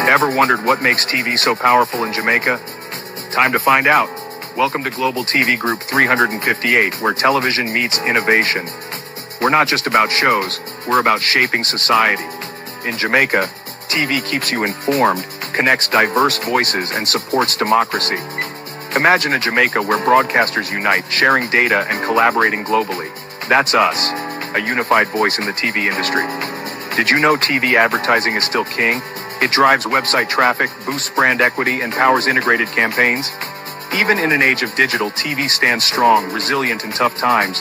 Ever wondered what makes TV so powerful in Jamaica? Time to find out. Welcome to Global TV Group 358, where television meets innovation. We're not just about shows, we're about shaping society. In Jamaica, TV keeps you informed, connects diverse voices, and supports democracy. Imagine a Jamaica where broadcasters unite, sharing data and collaborating globally. That's us, a unified voice in the TV industry. Did you know TV advertising is still king? It drives website traffic, boosts brand equity, and powers integrated campaigns. Even in an age of digital, TV stands strong, resilient in tough times.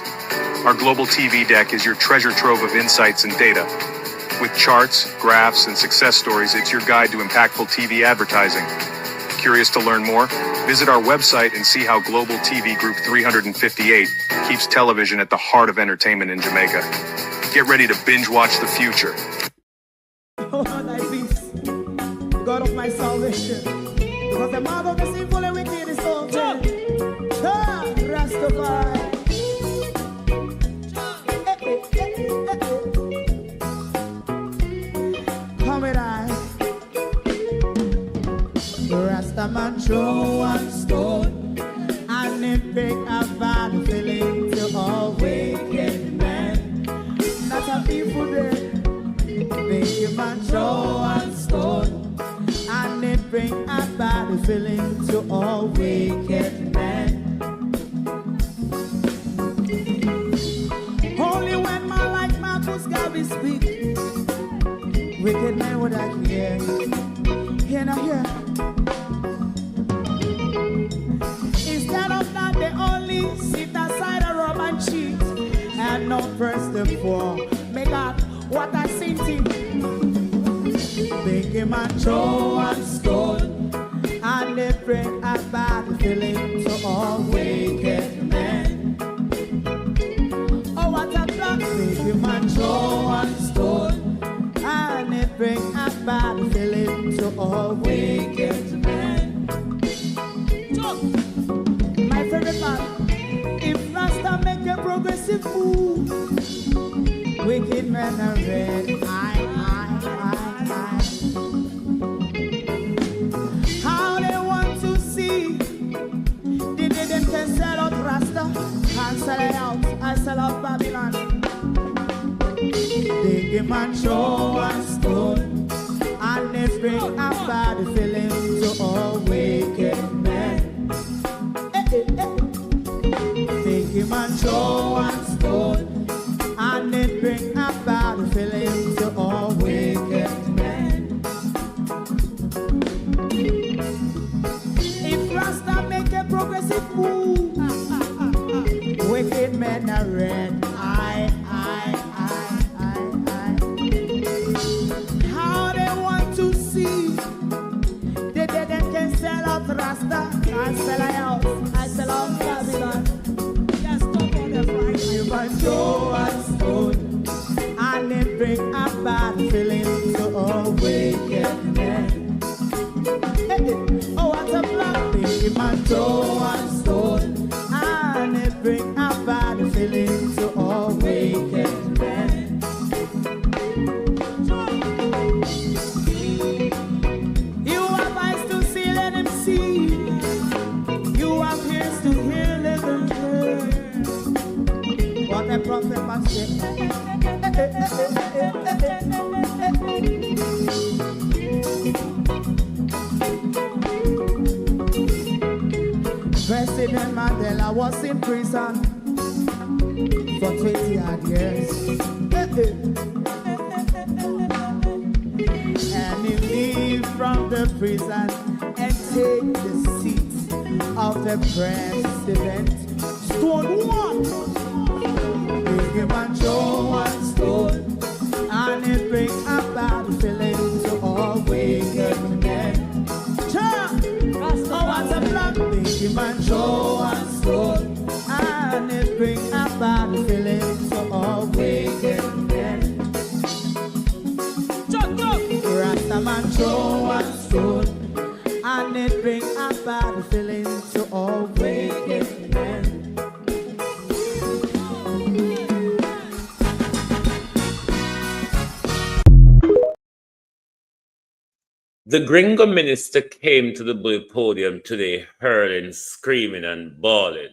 Our Global TV deck is your treasure trove of insights and data. With charts, graphs, and success stories, it's your guide to impactful TV advertising. Curious to learn more? Visit our website and see how Global TV Group 358 keeps television at the heart of entertainment in Jamaica. Get ready to binge watch the future. Oh, thy peace, God of my salvation, because the mouth of the sinful and wicked is open. Rastafari. Come with I. Rastaman throw one stone, and it bring a bad feeling to all wicked men. Not a people there. Make a man throw one stone, and it bring a bad feeling to all wicked men. Only when man like Marcus Garvey speak, wicked men would I hear. Hear now hear. Instead of that, they only sit aside and rob and cheat, and not first and four. Make out what I seen to make him a throw one stone, and they bring a bad feeling to all wicked men. Oh, what a plan! Make him a throw one stone, and they bring a bad feeling to all wicked men. My favorite part, if Rasta make a progressive move, wicked men are red, I. How they want to see, they didn't can sell out Rasta, and sell it out, I sell out Babylon. They give man throw one stone, and they bring a bad feeling to all wicked men. They give man throw one stone, and it bring a bad feeling to all wicked men. If Rasta make a progressive move, wicked men are red. How they want to see, they can sell out Rasta, I sell out, I sell out Babylon. Yes, stop on the Friday. You must throw a stone, and it bring a bad feeling to all wicked men. Oh, what a plan! You must throw a stone, and it bring a bad feeling to all wicked men. You have eyes to see, let him see. You have ears to hear, let him hear. What a prophet must say. President Mandela was in prison for 20 odd years. And he leave from the prison and take the seat of the president. Stone one. Big him and throw one stone, and it bring a bad feeling to all wicked men. Oh, what a plan! Big him and throw one stone, and it bring a bad feeling to all wicked men. Rastaman throw one stone, and it bring a bad feeling to all wicked men. The Gringo minister came to the Blue Podium today, hurling, screaming, and bawling.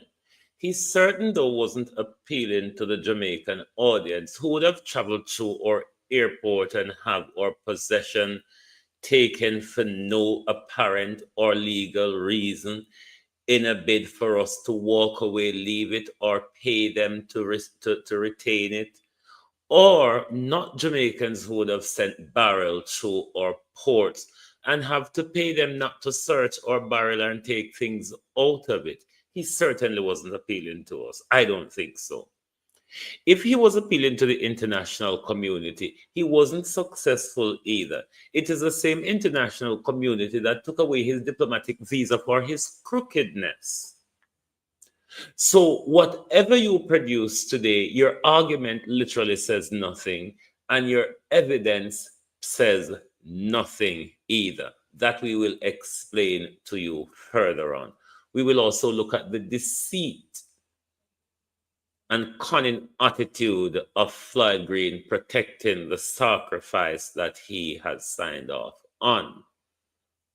He certain though wasn't appealing to the Jamaican audience who would have traveled through our airport and have our possession taken for no apparent or legal reason in a bid for us to walk away, leave it, or pay them to retain it. Or not Jamaicans who would have sent barrel through our ports and have to pay them not to search our barrel and take things out of it. He certainly wasn't appealing to us. I don't think so. If he was appealing to the international community, he wasn't successful either. It is the same international community that took away his diplomatic visa for his crookedness. So, whatever you produce today, your argument literally says nothing, and your evidence says nothing either. That we will explain to you further on. We will also look at the deceit and cunning attitude of Floyd Green protecting the sacrifice that he has signed off on.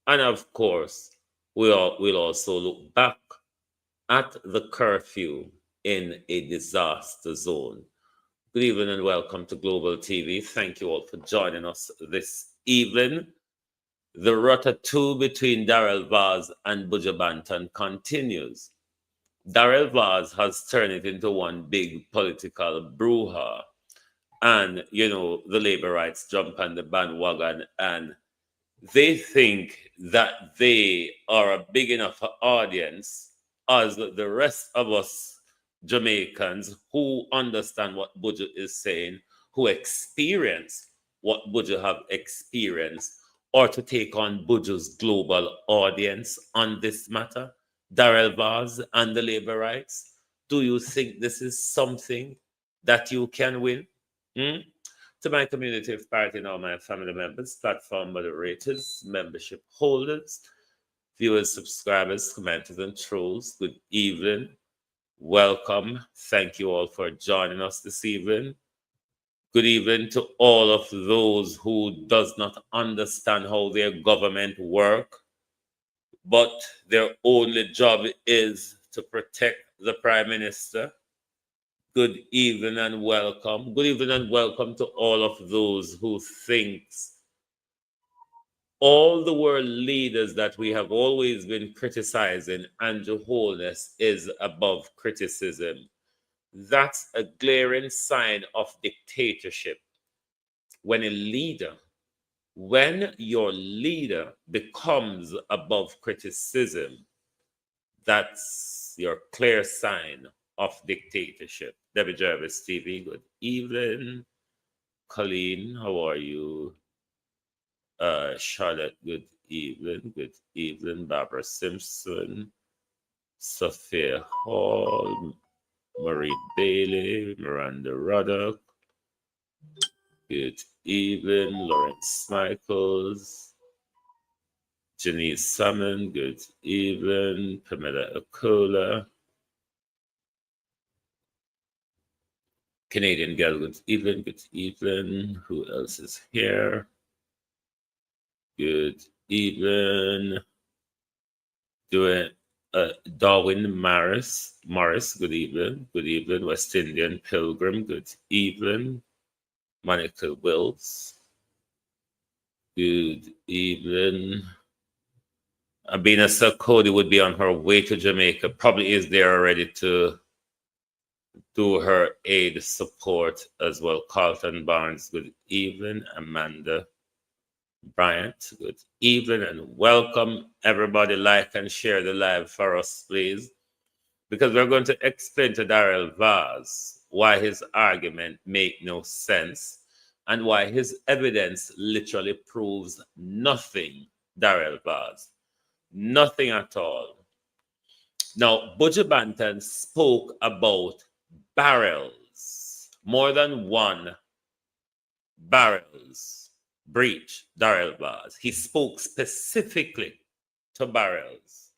And of course, we'll also look back at the curfew in a disaster zone. Good evening and welcome to Global TV. Thank you all for joining us this evening. The ratatouille between Darrell Vaz and Buju Banton continues. Darrell Vaz has turned it into one big political brouhaha. And, the labor rights jump on the bandwagon and they think that they are a big enough audience as the rest of us Jamaicans who understand what Buju is saying, who experience what Buju have experienced, or to take on Buju's global audience on this matter. Darrell Vaz and the labor rights, do you think this is something that you can win? To my community of party and all my family members, platform moderators, membership holders, viewers, subscribers, commenters, and trolls, good evening. Welcome. Thank you all for joining us this evening. Good evening to all of those who does not understand how their government work, but their only job is to protect the Prime Minister. Good evening and welcome. Good evening and welcome to all of those who thinks all the world leaders that we have always been criticizing, Andrew Holness is above criticism. That's a glaring sign of dictatorship. When your leader becomes above criticism, that's your clear sign of dictatorship. Debbie Jervis TV, good evening. Colleen, how are you? Charlotte, good evening. Good evening. Barbara Simpson, Sophia Hall, Marie Bailey, Miranda Ruddock. Good evening. Lawrence Michaels, Janice Salmon, good evening. Pamela Akola, Canadian Girl, good evening. Good evening. Who else is here? Good evening. Darwin Morris, good evening. Good evening. West Indian Pilgrim, good evening. Monica Wills, good evening. Abina Sarkodie would be on her way to Jamaica, probably is there already to do her aid support as well. Carlton Barnes, good evening. Amanda Bryant, good evening and welcome. Everybody like and share the live for us, please, because we're going to explain to Darrell Vaz why his argument make no sense and why his evidence literally proves nothing. Darrell Vaz, nothing at all. Now, Buju Banton spoke about barrels, more than one barrels breach, Darrell Vaz. He spoke specifically to barrels.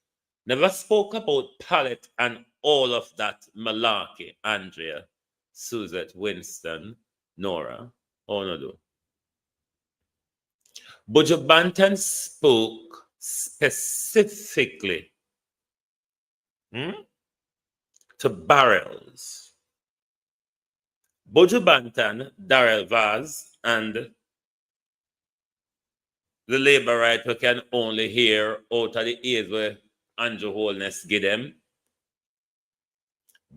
Never spoke about pallet and all of that malarkey. Andrea, Suzette, Winston, Nora, oh no do. Buju Banton spoke specifically to barrels. Buju Banton, Darrell Vaz, and the labor right we can only hear out of the ears where Andrew Holness give them.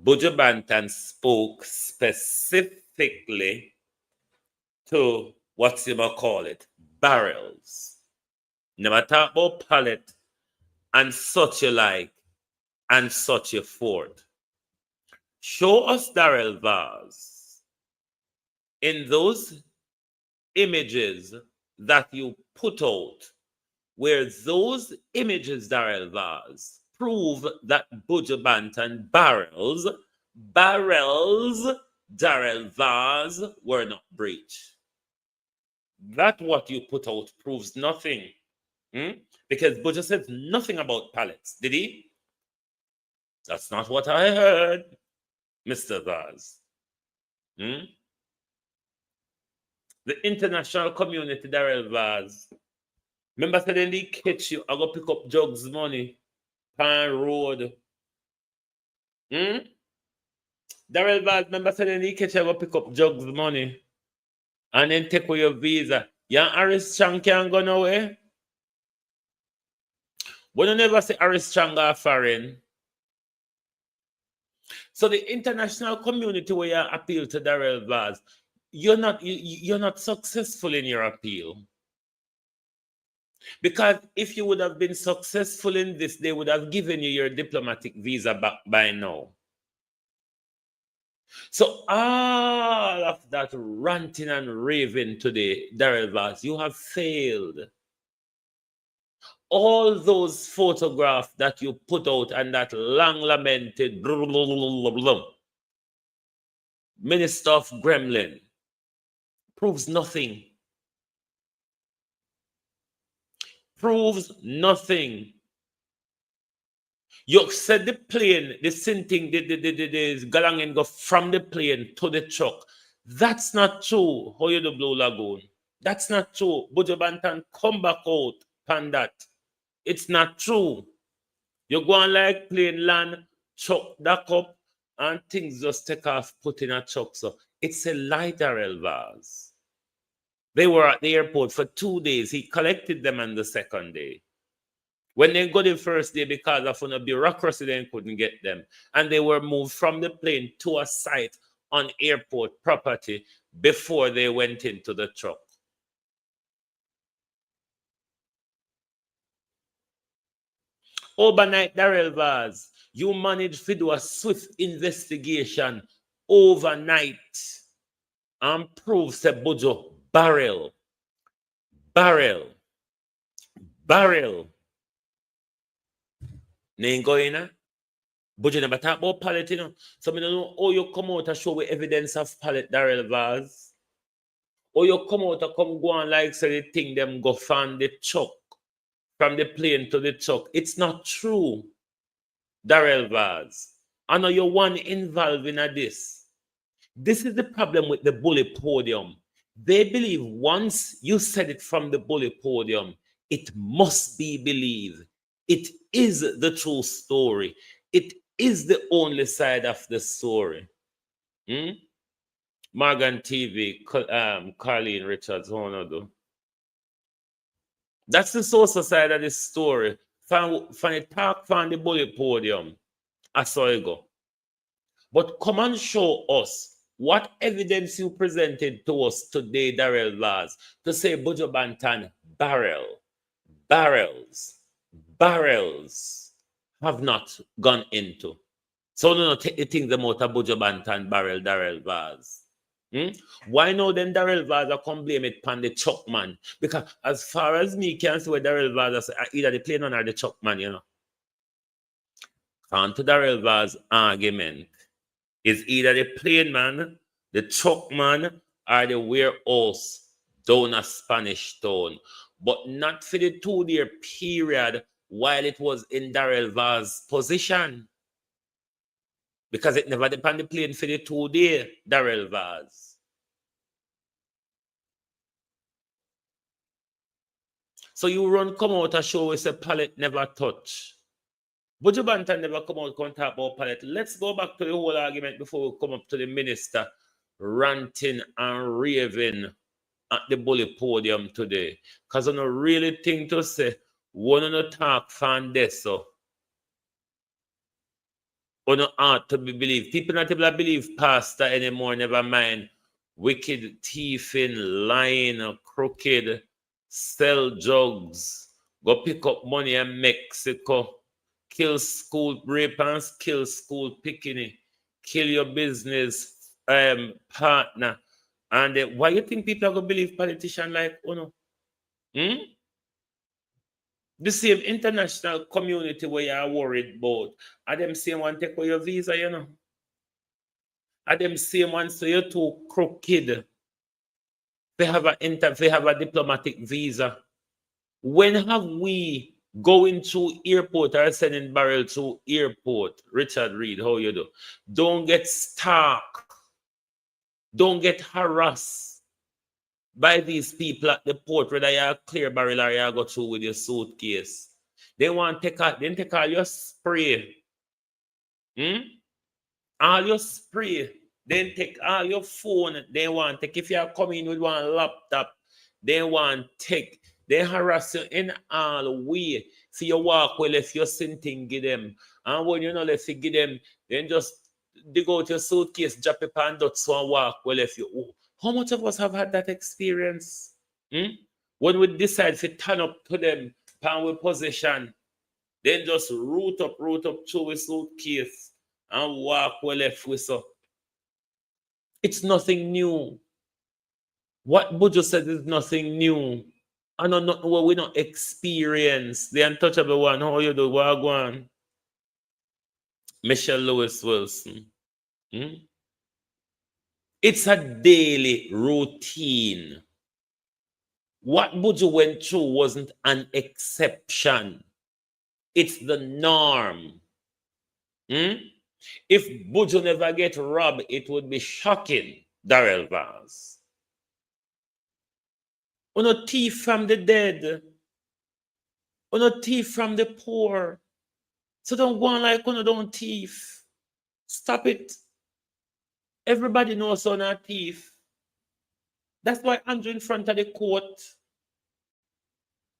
Buju Banton spoke specifically to what's you might call it, barrels. Never talk about pallet and such a like and such a forth. Show us Darrell Vaz in those images that you put out, where those images, Darrell Vaz, prove that Buju Banton barrels, Darrell Vaz were not breached. That what you put out proves nothing. Because Buju said nothing about pallets, did he? That's not what I heard, Mr. Vaz. The international community, Darrell Vaz. Remember said they catch you, I go pick up jugs money, pan road. Darrell Vaz, remember said they catch you, I go pick up jugs money. And then take away your visa. Your Harris Chang can't go nowhere. But you never say Harris Chang are foreign. So the international community where you appeal to Darrell Vaz, you're not successful in your appeal. Because if you would have been successful in this, they would have given you your diplomatic visa back by now. So all of that ranting and raving today, Darrell Vaz, you have failed. All those photographs that you put out and that long lamented blah, blah, blah, blah, Minister of Gremlin proves nothing. Proves nothing. You said the plane, the sinting, the galangen go from the plane to the truck. That's not true. How you the Blue Lagoon? That's not true. Buju Banton come back out on that. It's not true. You go on like plane land, truck that up, and things just take off, put in a truck. So it's a lie, Darrell Vaz. They were at the airport for 2 days. He collected them on the second day. When they got the first day, because of a bureaucracy, they couldn't get them. And they were moved from the plane to a site on airport property before they went into the truck. Overnight, Darrell Vaz, you managed to do a swift investigation overnight and prove that Buju barrel. Name going on. Buju never talk about pallet, you know. So I don't know how you come out and show with evidence of pallet, Darrell Vaz. Or you come out and come go on like say the thing them go from the truck, from the plane to the truck. It's not true, Darrell Vaz. I know you're one involved in this. This is the problem with the bully podium. They believe once you said it from the bully podium, it must be believed. It is the true story. It is the only side of the story. Morgan TV, Carleen Richards, do. That's the social side of the story. From the talk from the bully podium, I saw it go. But come and show us what evidence you presented to us today, Darrell Vaz, to say Buju Banton barrels have not gone into. So no, take the things about a Buju Banton barrel, Darrell Vaz. Why no then Darrell Vaz come blame it pan the truck man? Because as far as me can see where Darrell Vaz either the plane or the truck man, you know. On to Darrell Vaz argument is either the plane man, the truck man, or the warehouse down a Spanish town. But not for the 2-year period while it was in Darrell Vaz's position. Because it never depended the plane for the 2 day, Darrell Vaz. So you run come out a show with a pallet never touch. Buju Banton never come out and talk about pallet. Let's go back to the whole argument before we come up to the minister ranting and raving at the bully podium today. Because I don't really think to say, one of the talk fan this so. Or not ought to be believed. People not able to believe pastor anymore, never mind. Wicked, thieving, lying, crooked, sell drugs, go pick up money in Mexico, kill school, rape and kill school picking, kill your business partner. And why you think people are going to believe politicians like, oh no? The same international community where you are worried about, are them same one take away your visa, you know? Are them same one so you're too crooked? They have a diplomatic visa. When have we going through airport or sending barrel through airport? Richard Reed, how you do? Don't get stuck. Don't get harassed by these people at the port, whether you clear barrel or you go through with your suitcase. They want to take all your spray. All your spray. Then take all your phone. They want take, if you are coming with one laptop, they want take. They harass you in all way. So you walk well if you're sinting, give them. And when you know if you give them, then just dig out your suitcase, drop it and dots and walk well if you. Oh, how much of us have had that experience? When we decide to turn up to them, pan with position, then just root up through a suitcase and walk well if we so. It's nothing new. What Buju said is nothing new. I know not what we don't experience. The untouchable one, how you do, Wagwan? Michelle Lewis Wilson. It's a daily routine. What Buju went through wasn't an exception. It's the norm. If Buju never get robbed, it would be shocking, Darrell Vaz. On a thief from the dead. On a thief from the poor. So don't go on like on don't thief. Stop it. Everybody knows on a thief. That's why Andrew in front of the court.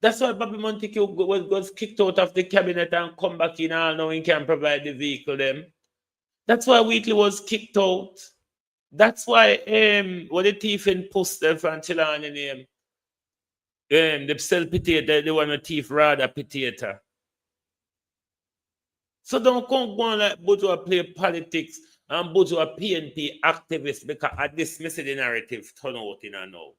That's why Bobby Montague was kicked out of the cabinet and come back in and now he can provide the vehicle them. That's why Wheatley was kicked out. That's why when the thief in post them from Chilani name. They sell potato, they want a thief rather potato. So don't come go on like Buju play politics and Buju a PNP activist because I dismiss the narrative turn out in and now.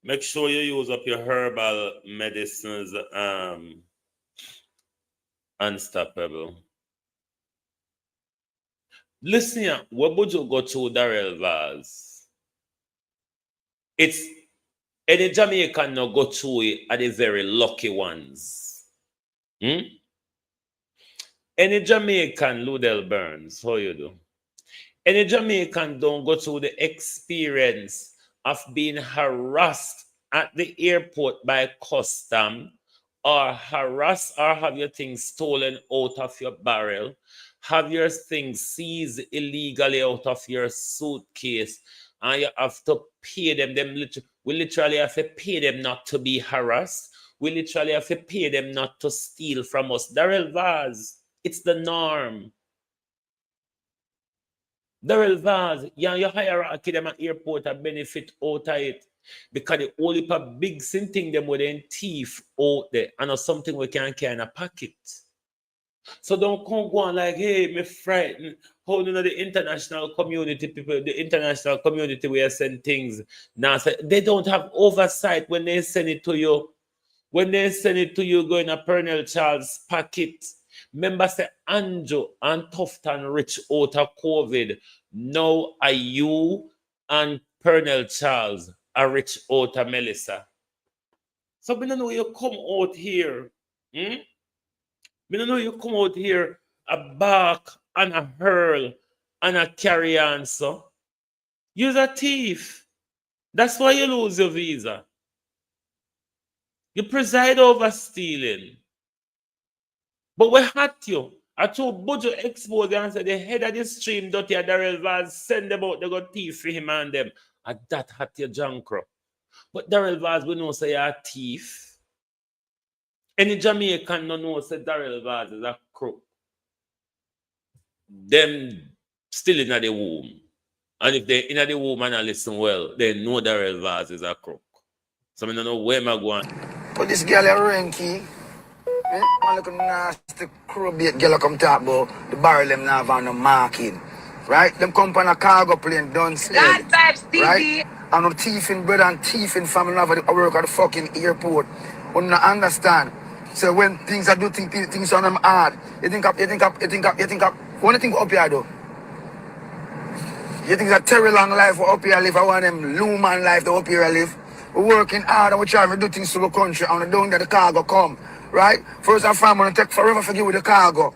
Make sure you use up your herbal medicines, unstoppable. Listen here, what Buju go to Darrell Vaz? It's any Jamaican no go through it are the very lucky ones. Any Jamaican, Ludell Burns, how you do? Any Jamaican don't go through the experience of being harassed at the airport by custom, or harassed or have your things stolen out of your barrel, have your things seized illegally out of your suitcase, and you have to pay them. We literally have to pay them not to be harassed. We literally have to pay them not to steal from us. Darrell Vaz, it's the norm. Darrell Vaz, your hierarchy them at airport a benefit out of it. Because the only big thing them with a thief out there and not something we can carry in a pocket. So don't come go on like, hey, me frightened. How do you know the international community people, the international community where send things now? They don't have oversight when they send it to you. When they send it to you, go in a Pernell Charles pocket. Remember, say Andrew and Tufton Rich out of COVID. Now are you and Pernell Charles are rich out of Melissa. So we don't know you come out here. We don't know you come out here a bark and a hurl and a carry on, so. You're a thief. That's why you lose your visa. You preside over stealing. But we had you. I told Bojo expose and said the head of the stream, Dirty Darrell Vaz, send them out, they got thief for him and them. And that had your jankro. But Darrell Vaz, we know say you're a thief. Any Jamaican no know say Darrell Vaz is a crook. Them still in the womb. And if they in the womb and I listen well, they know Darrell Vaz is a crook. So I don't know where am I going. But this girl a ranky. One look nasty crowbait girl come talk about the barrel them now on the marking. Right? Them come on a cargo plane done stead. Right? And no thieving brother and thieving family now work at the fucking airport. You don't understand. So when things are do things on them hard, you think up, what do you think up here though? You think it's a terrible long life for up here live? I want them Luman life to up here live. We're working hard and we're trying to do things to the country and we're doing that the cargo come. Right? First and foremost, take forever for you with the cargo.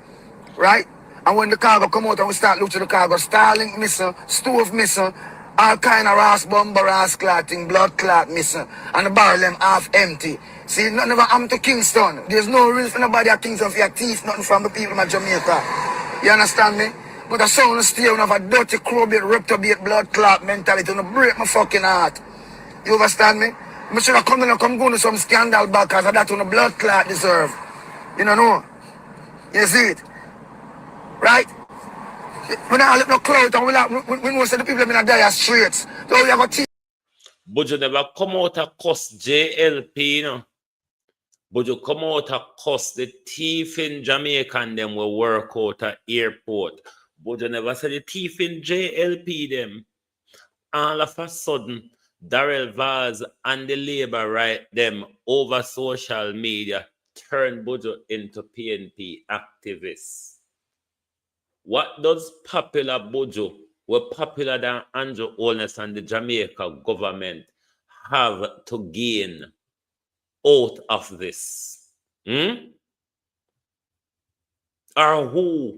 Right? And when the cargo come out and we start looking at the cargo, Starlink missing, stove missing, all kind of ras bomber, ras clotting, blood clot missing, and the barrel them half empty. See, nothing ever happened to Kingston. There's no real for nobody at Kingston for your teeth, nothing from the people of Jamaica. You understand me? But the sound stay on have a dirty, crowbait, reptobate, blood clot mentality to break my fucking heart. You understand me? I should have come down and come go to some scandal back because of that on the blood clot deserve. You know? You see it? Right? When I let no clout and we know that the people in the dire streets. So we have a team. But you never come out and cuss JLP, you know. But you come out and cuss the thief in Jamaica and them will work out at airport. But you never say the thief in JLP them. All of a sudden, Darrell Vaz and the labor right them over social media turn Bojo into PNP activists. What does popular Bojo, were popular than Andrew Holness and the Jamaica government, have to gain out of this? Or who?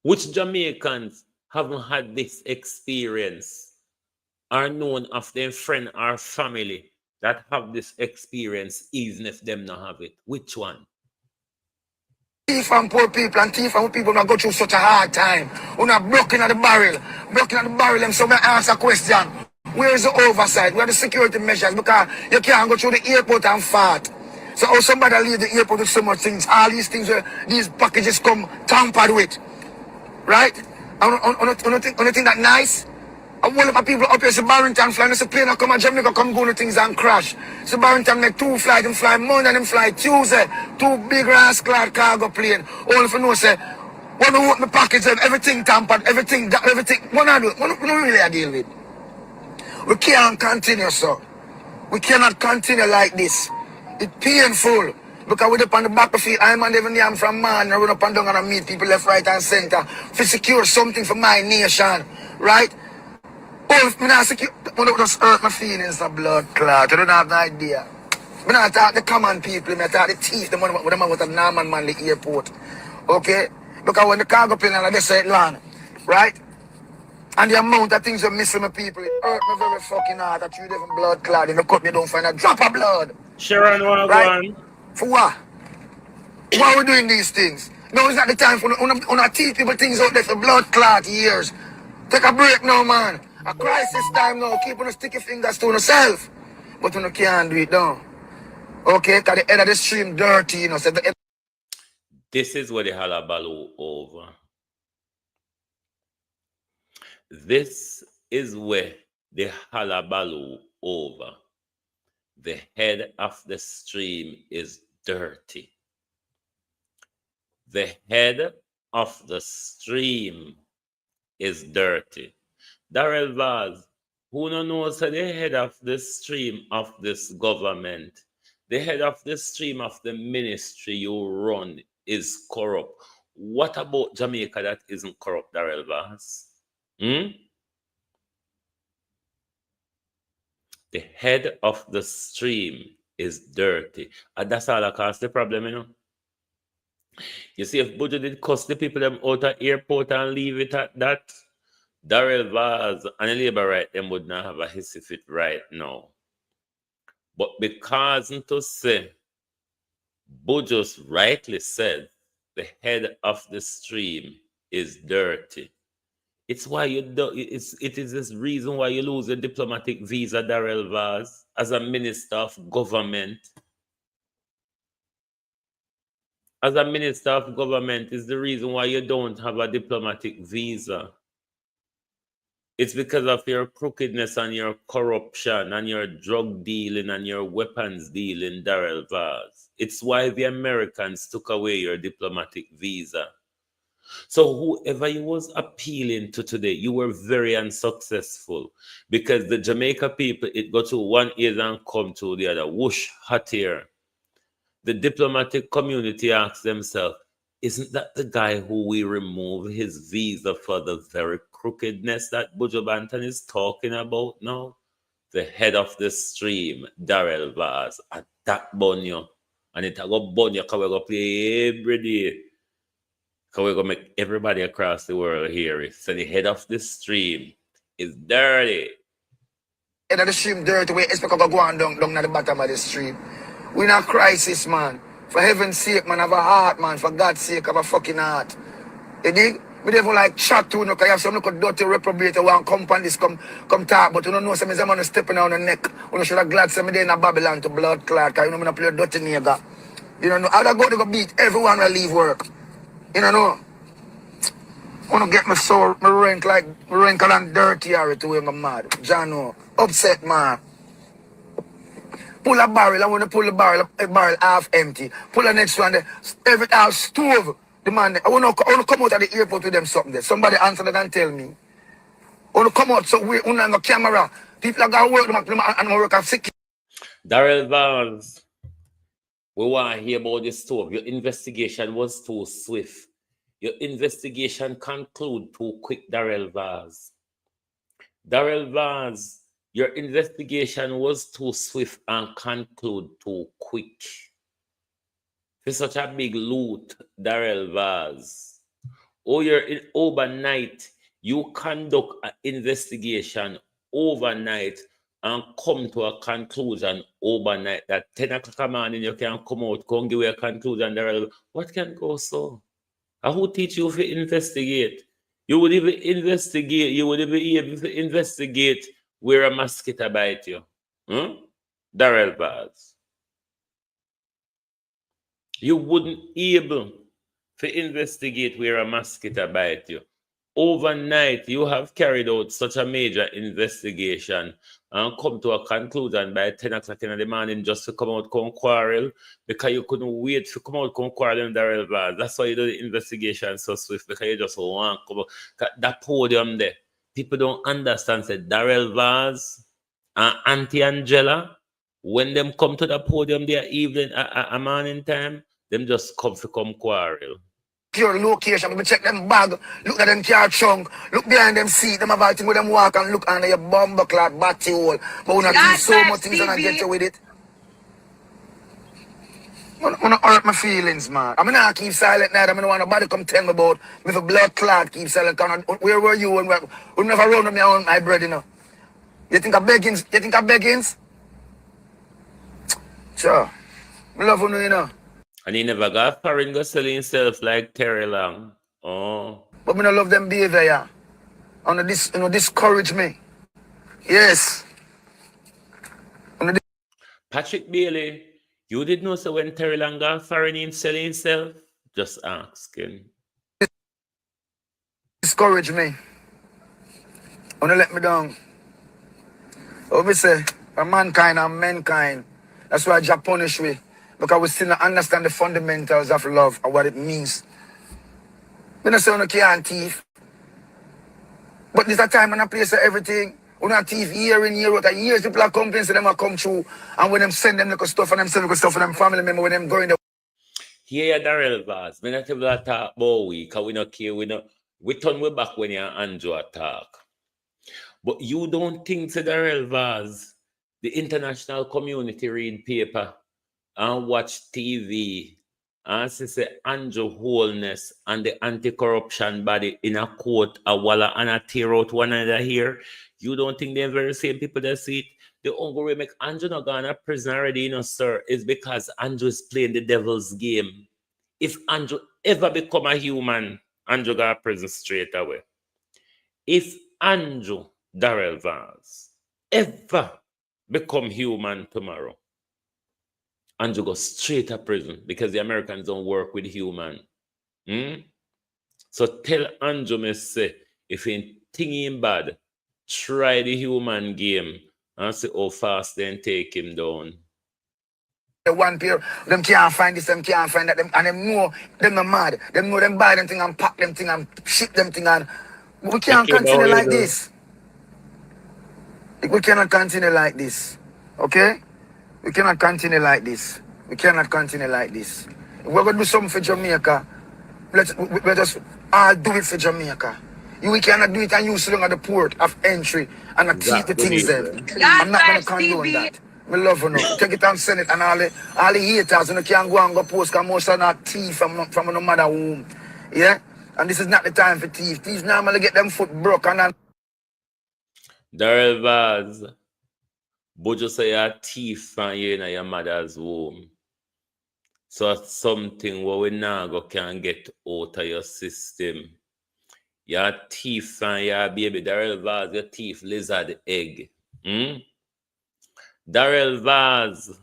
Which Jamaicans haven't had this experience? Are known of their friend or family that have this experience, even if them not have it? Which one? Thief and poor people and thief and people that go through such a hard time. Who not broken at the barrel. Broken at the barrel, them so I ask a question. Where is the oversight? Where are the security measures? Because you can't go through the airport and fart. So how somebody leave the airport with so much things, all these things where these packages come tampered with. Right? I don't think that nice. A whole lot of people up here, so Barrington fly, and the plane come and Jamaica come go to things and crash. So Barrington make 2 flights, them fly Monday and them fly Tuesday. 2 big ass clad cargo plane. All if you know say, when we open the package and everything tampered, everything, what I do, what really I deal with? We can't continue, so. We cannot continue like this. It's painful. Because we're up on the battlefield, I'm and even I'm from man, I run up and down and meet people left, right, and center to secure something for my nation, right? Oh, if I not secure, I just hurt my feelings of blood clot. I don't have no idea. I not talk the common people, I talk the thief, the man with a Norman man, the airport. Okay? Because when the cargo plane and they say it land, right? And the amount of things are missing my people, it hurt me very fucking hard. That you different blood clot, and you cut me, don't find a drop of blood. Sharon, right? For what? Why are we doing these things? No, it's not the time for to teach people things out there for blood clot years. Take a break now, man. A crisis time now. Keep on sticky fingers to yourself. But you can't do it now. Okay? Because the head of the stream dirty, you know. So this is where the halabaloo over. This is where the halabaloo over. The head of the stream is dirty. The head of the stream is dirty. Darrell Vaz, who no knows the head of the stream of this government, the head of the stream of the ministry you run is corrupt. What about Jamaica that isn't corrupt, Darrell Vaz? The head of the stream is dirty. And that's all that caused the problem, you know. You see, if Bojo did cuss the people them out of airport and leave it at that, Darrell Vaz and the labor right them would not have a hissy fit right now. But because to say, Bo just rightly said, the head of the stream is dirty. It's why you do it is this reason why you lose a diplomatic visa, Darrell Vaz, as a minister of government. As a minister of government is the reason why you don't have a diplomatic visa. It's because of your crookedness and your corruption and your drug dealing and your weapons dealing, Darrell Vaz. It's why the Americans took away your diplomatic visa. So whoever you was appealing to today, you were very unsuccessful because the Jamaica people, it got to one ear and come to the other. Whoosh, hot here. The diplomatic community asks themselves, isn't that the guy who we remove his visa for the very crookedness that Buju Banton is talking about now? The head of the stream, Darrell Vaz, at that bunyo. And it go bunyo because we go play every day. Because we're going to make everybody across the world hear it. So the head of the stream is dirty. Head of the stream dirty, where it's because go on down at the bottom of the stream. We're in a crisis, man. For heaven's sake, man, have a heart, man. For God's sake, have a fucking heart. You dig? We never like chat to you, because you have some little dirty reprobate who want come on this, come talk, but you don't know some of them stepping on the neck. You should have glad some of them in Babylon to blood clot, because you know I'm play dirty nigga. You don't know, I'd go beat everyone will leave work. You don't know. I want to get my soul, my wrinkle and dirty area to where I'm mad. Jano, upset, man. Pull a barrel, I want to pull a barrel half empty. Pull the next one, every house stove. The man, I want to come out of the airport with them something there. Somebody answer that and tell me. I want to come out so we on the camera. People are going to work and work at sick. Darrell Vaz, we want to hear about this stove. Your investigation was too swift. Your investigation concluded too quick, Darrell Vaz. Darrell Vaz, your investigation was too swift and conclude too quick. For such a big loot, Darrell Vaz. Oh, you're in overnight. You conduct an investigation overnight and come to a conclusion overnight that 10 o'clock morning you can come out, come give a conclusion, Darrell. What can go so? And who teach you to investigate? You would even investigate, you would even be able to investigate where a mosquito bite you. Darrell Vaz. You wouldn't able to investigate where a mosquito bite you. Overnight, you have carried out such a major investigation and come to a conclusion by 10 o'clock in the morning just to come out come quarrel because you couldn't wait to come out come quarrel in Darrell Vaz. That's why you do the investigation so swift, because you just want to come out. That podium there, people don't understand. Say Darrell Vaz and Auntie Angela, when them come to the podium there evening a morning time, them just come to come quarrel. Your location, we check them bag, look at them car trunk, look behind them seat, them about thing with them walk and look under your bomber clad batty hole. But we not do so much things and I get you with it. I want to hurt my feelings, man. I'm not keep silent now. I don't want nobody come tell me about me for blood clot keep silent. Where were you when we never run me on my bread, you know? You think of beggings? You think of beggings? Sure. I love you, you know. And he never got foreign go sell himself like Terry Long. Oh. But me not love them behavior, yeah. And this, discourage me. Yes. Patrick Bailey, you did know so when Terry Long got foreign him sell himself? Just asking. Discourage me. Wanna let me down. Obviously, a mankind and mankind. That's why Jah punish me. Because we still not understand the fundamentals of love and what it means. We don't say we can't thief. But there's a time and a place for everything. We don't thief year in, year out. And years people are complaining, so them are come through. And when them send them little stuff and them send little stuff and them family member, when them going there. Here, Darrell Vaz. We not able to talk about we, because we not care. We turn way back when you and Andrew talk. But you don't think, Darrell Vaz, the international community read paper and watch TV And she say Andrew Holness and the anti-corruption body in a court, a walla and a tear out one another here. You don't think they're very same people that see it? The only way make Andrew not gone to prison already, sir, is because Andrew is playing the devil's game. If Andrew ever become a human, Andrew got to prison straight away. If Andrew Darrell Vaz ever become human tomorrow, Andrew go straight to prison because the Americans don't work with human. So tell Andrew, me say, if he think him bad, try the human game and see how fast they take him down. The one pair, them can't find this, them can't find that, them, and them know them not mad. Them know them buy them thing and pack them thing and ship them thing, and we can't continue like this. We cannot continue like this. Okay? We cannot continue like this. We cannot continue like this. If we're going to do something for Jamaica, let us all do it for Jamaica. We cannot do it and use it at the port of entry and not keep the things there. I'm not going to condone that. I love you. Take it and send it, and all the haters, you can't go and go post because most are not thief from no mother womb. Yeah? And this is not the time for thieves. Thieves normally get them foot broken and Darrell Vaz, but you say you're a thief from you in your mother's womb. So it's something where we now go can get out of your system. You're a thief from your baby. Darrell Vaz, you're a thief lizard egg. Darrell Vaz,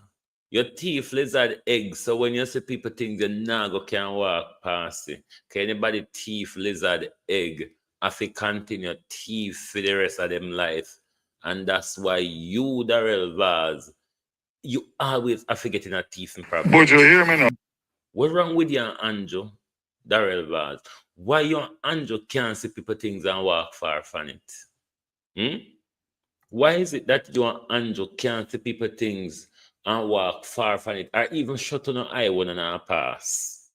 your thief lizard egg. So when you see people think the nago can walk past it, can anybody thief lizard egg? Have to continue thief for the rest of them life. And that's why you, Darrell Vaz, you always are forgetting a thief in problem. But you hear me now? What's wrong with you and Andrew, Darrell Vaz? Why you and Andrew can't see people things and walk far from it? Why is it that you and Andrew can't see people things and walk far from it, or even shut on an eye when I pass?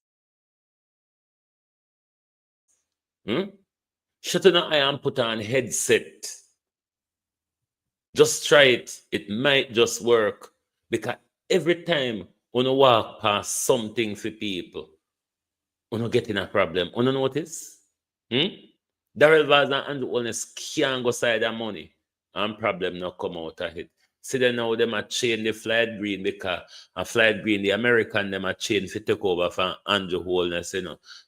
Shut on an eye and put on headset. Just try it. It might just work. Because every time when you walk past something for people, when you get in a problem, you notice? Darrell Vaz and Andrew Holness can't go side that money and problem not come out of it. See them now, them are chain the flight green because a flight green, the American, them are chain to take over from Andrew Holness,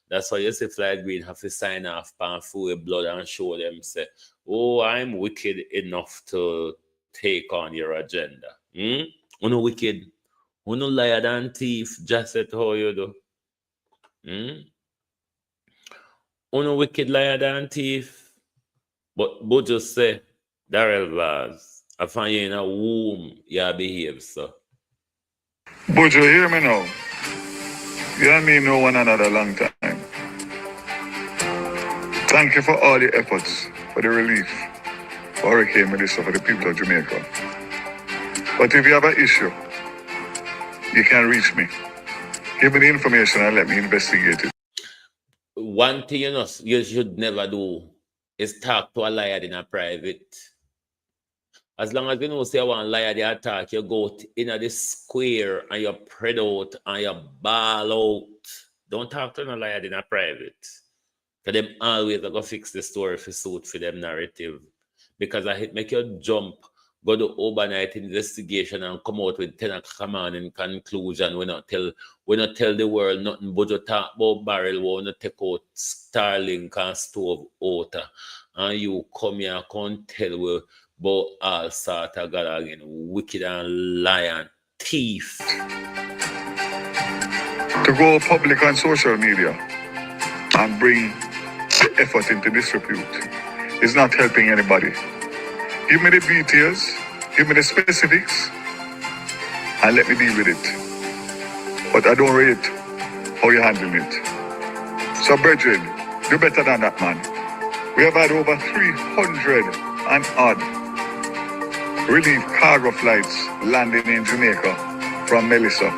That's why you see flight green have to sign off pan full of blood and show them, say, oh, I'm wicked enough to take on your agenda. Uno wicked, uno liar than thief, just said how you do. Uno wicked liar than thief. But just say, Darrell Vaz, I find you in a womb, you behave, so. But you hear me now? You and me know one another a long time. Thank you for all your efforts for the relief for Hurricane Melissa for the people of Jamaica. But if you have an issue, you can reach me. Give me the information and let me investigate it. One thing you should never do is talk to a liar in a private. As long as you know say one liar they attack, you go in the square and you spread out and you ball out. Don't talk to a liar in a private. Because them always go fix the story for suit for them narrative. Because I make you jump, go to overnight investigation and come out with 10 o'clock in conclusion. We not tell the world nothing but you talk about barrel, we want to take out Starlink and stove out. And you come here and tell we about all sort of God again, wicked and lion, thief. To go public on social media and bring the effort into disrepute is not helping anybody. Give me the details, give me the specifics, and let me deal with it. But I don't rate how you're handling it. So, brethren, do better than that, man. We have had over 300 and odd relief cargo flights landing in Jamaica from Melissa,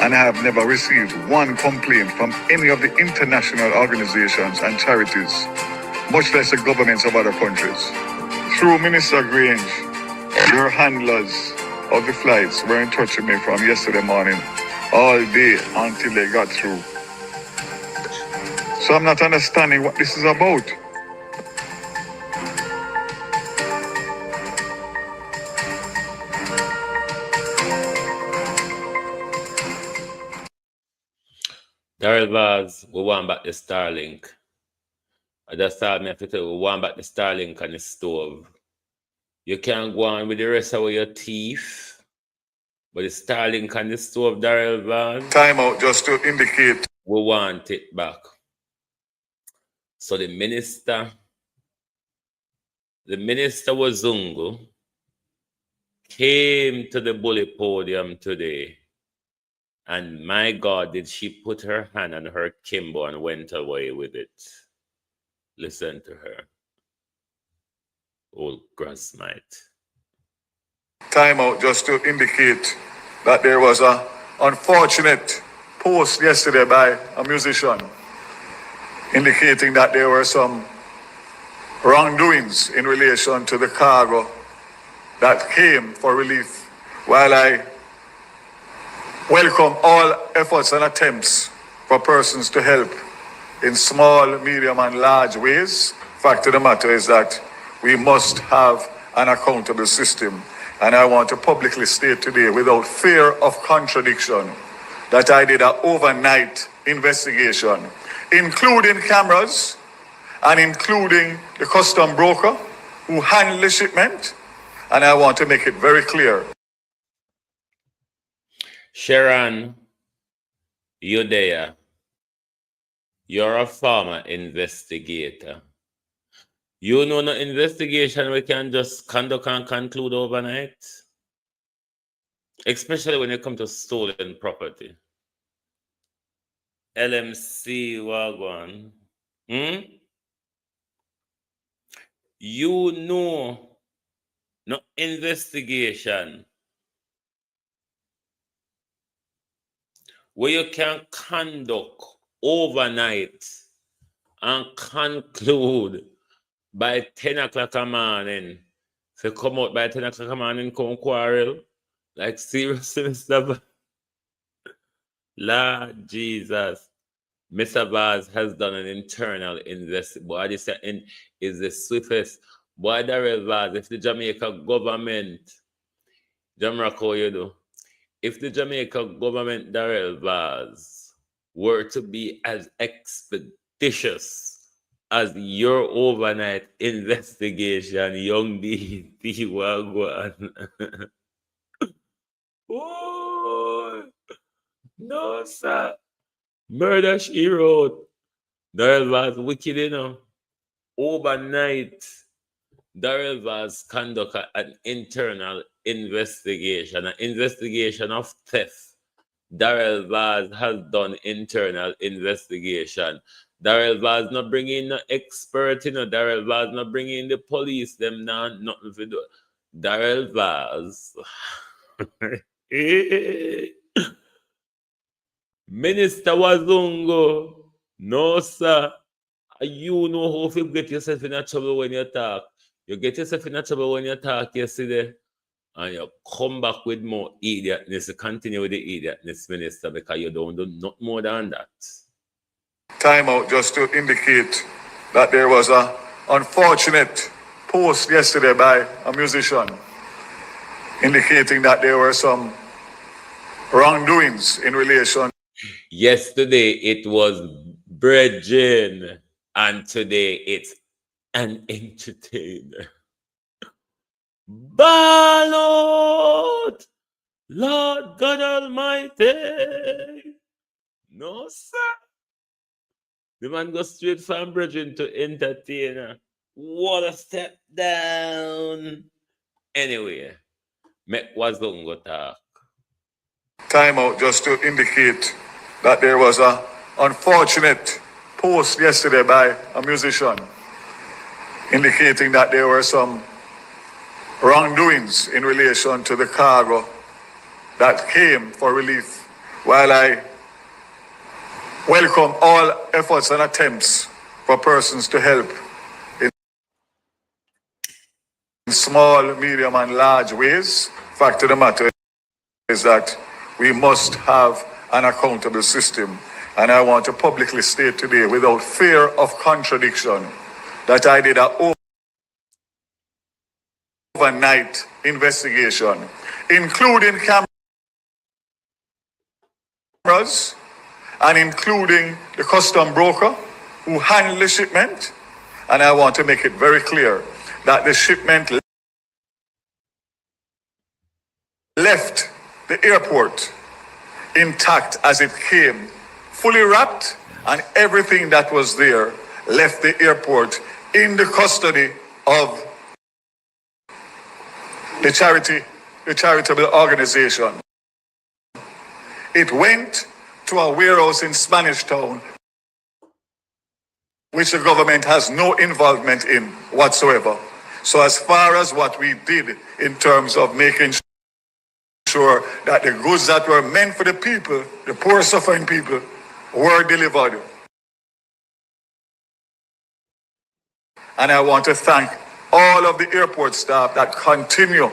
and I have never received one complaint from any of the international organizations and charities, much less the governments of other countries. Through Minister Grange, your handlers of the flights were in touch with me from yesterday morning all day until they got through. So I'm not understanding what this is about. Daryl Vaz, we want back the Starlink. I just thought me have to tell you, we want back the Starlink on the stove. You can't go on with the rest of your teeth. But the Starlink on the stove, Daryl Vaz, Time out just to indicate. we want it back. So the minister Wazungu came to the bully podium today. And my God, did she put her hand on her Kimbo and went away with it. Listen to her. Old grassmite. Time out just to indicate that there was an unfortunate post yesterday by a musician indicating that there were some wrongdoings in relation to the cargo that came for relief. While I welcome all efforts and attempts for persons to help in small, medium, and large ways, fact of the matter is that we must have an accountable system. And I want to publicly state today, without fear of contradiction, that I did an overnight investigation, including cameras and including the custom broker who handled the shipment. And I want to make it very clear. Sharon, you there. You're a former investigator. You know no investigation we can just conduct and conclude overnight. Especially when it comes to stolen property. LMC Wagwan. You know no investigation where you can conduct overnight and conclude by 10 o'clock a morning. If you come out by 10 o'clock a morning, come quarrel. Like seriously, Mr. Lord Jesus. Mr. Vaz has done an internal investigation. Boy, this is the swiftest. Boy, Daryl Vaz, if the Jamaica government, Jamaica, you know, if the Jamaica government, Daryl Vaz, were to be as expeditious as your overnight investigation, young DP Wagwan. Oh, no, sir. Murder, she wrote. Daryl Vaz wicked, you know. Overnight, Daryl Vaz conduct an internal investigation, an investigation of theft. Daryl Vaz has done internal investigation. Daryl Vaz not bringing no expert, you know. Daryl Vaz not bringing the police, them now nothing to do. Daryl Vaz. Minister Wazungu. No, sir. You know how to get yourself in a trouble when you talk. You get yourself in a trouble when you talk yesterday, and you come back with more idiotness. You continue with the idiotness, Minister, because you don't do not more than that. Time out just to indicate that there was an unfortunate post yesterday by a musician indicating that there were some wrongdoings in relation. Yesterday it was Bridging, and today it's an entertainer. Ballot! Lord God Almighty! No, sir. The man goes straight from Bridging to entertainer. What a step down. Anyway, make Wazungu talk. Time out just to indicate that there was an unfortunate post yesterday by a musician indicating that there were some wrongdoings in relation to the cargo that came for relief. While I welcome all efforts and attempts for persons to help in small, medium, and large ways, fact of the matter is that we must have and accountable system. And I want to publicly state today, without fear of contradiction, that I did an overnight investigation, including cameras and including the custom broker who handled the shipment. And I want to make it very clear that the shipment left the airport intact as it came, fully wrapped, and everything that was there left the airport in the custody of the charitable organization. It went to a warehouse in Spanish Town, which the government has no involvement in whatsoever. So as far as what we did in terms of making sure that the goods that were meant for the people, the poor suffering people, were delivered. And I want to thank all of the airport staff that continue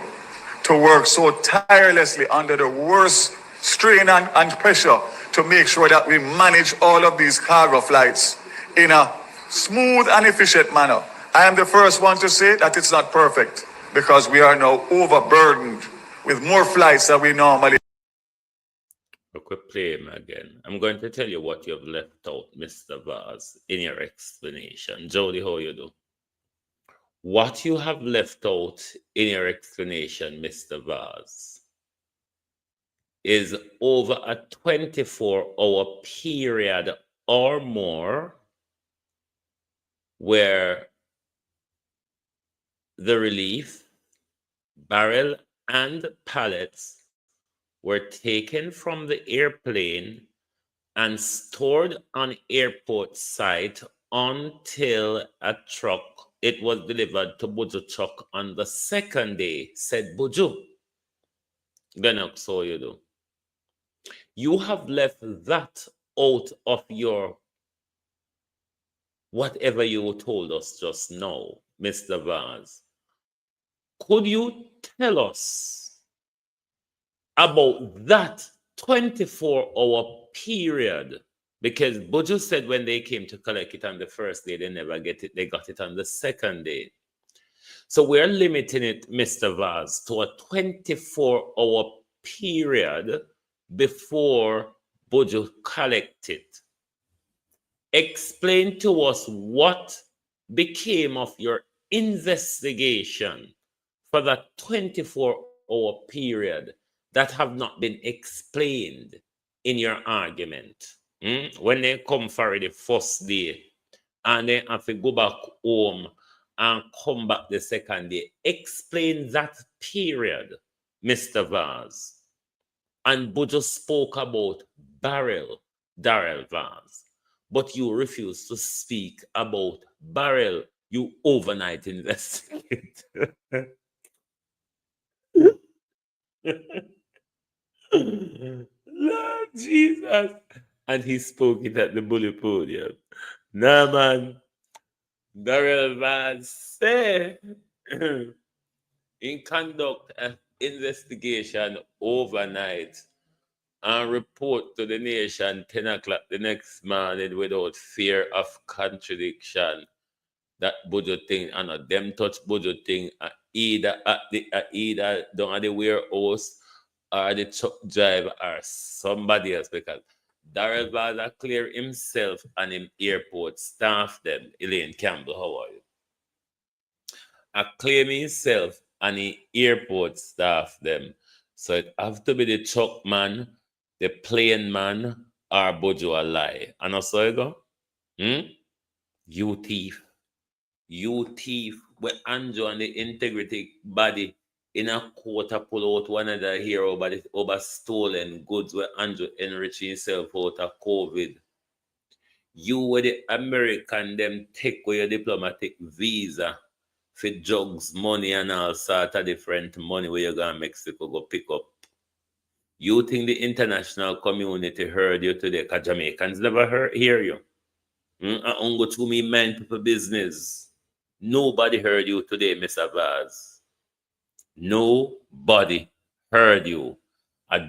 to work so tirelessly under the worst strain and pressure to make sure that we manage all of these cargo flights in a smooth and efficient manner. I am the first one to say that it's not perfect because we are now overburdened with more flights than we normally. Okay, play him again. I'm going to tell you what you've left out, Mr. Vaz, in your explanation. Jody, how you do? What you have left out in your explanation, Mr. Vaz, is over a 24-hour period or more where the relief, barrel, and pallets were taken from the airplane and stored on airport site until it was delivered to Buju truck on the second day, said Buju. Gonna so you do. You have left that out of your whatever you told us just now, Mr. Vaz. Could you tell us about that 24-hour period? Because Buju said when they came to collect it on the first day, they never get it. They got it on the second day. So we're limiting it, Mr. Vaz, to a 24-hour period before Buju collect it. Explain to us what became of your investigation for that 24-hour period that have not been explained in your argument. When they come for the first day and they have to go back home and come back the second day, explain that period, Mr. Vaz. And Buju spoke about Darrell Vaz, but you refuse to speak about Barrel, you overnight investigator. Lord Jesus. And he spoke it at the bully podium. Nah, man. Darrell Vaz said in conduct an investigation overnight and report to the nation 10 o'clock the next morning without fear of contradiction. That Buju thing and them touch Buju thing either down at the warehouse or the truck driver or somebody else, because Darrell Vaz clear himself and him airport staff them. Elaine Campbell, how are you? I claim himself and the airport staff them. So it have to be the truck man, the plane man, or Buju a lie. And also you go? You thief. You thief. When Andrew and the integrity body in a quarter pull out one another here over stolen goods where Andrew enrich himself out of COVID. You with the American them take away your diplomatic visa for drugs, money, and all sort of different money where you go to Mexico go pick up. You think the international community heard you today? Because Jamaicans never hear you. I don't go to me mind people business. Nobody heard you today, Mr. Vaz. Nobody heard you.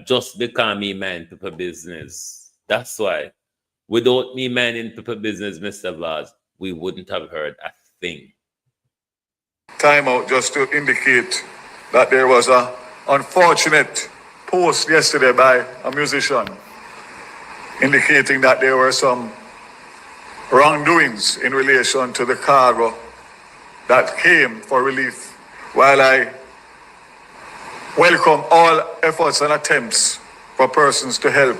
just because me mind people business. That's why. Without me minding people business, Mr. Vaz, we wouldn't have heard a thing. Time out just to indicate that there was a unfortunate post yesterday by a musician indicating that there were some wrongdoings in relation to the cargo that came for relief. While I welcome all efforts and attempts for persons to help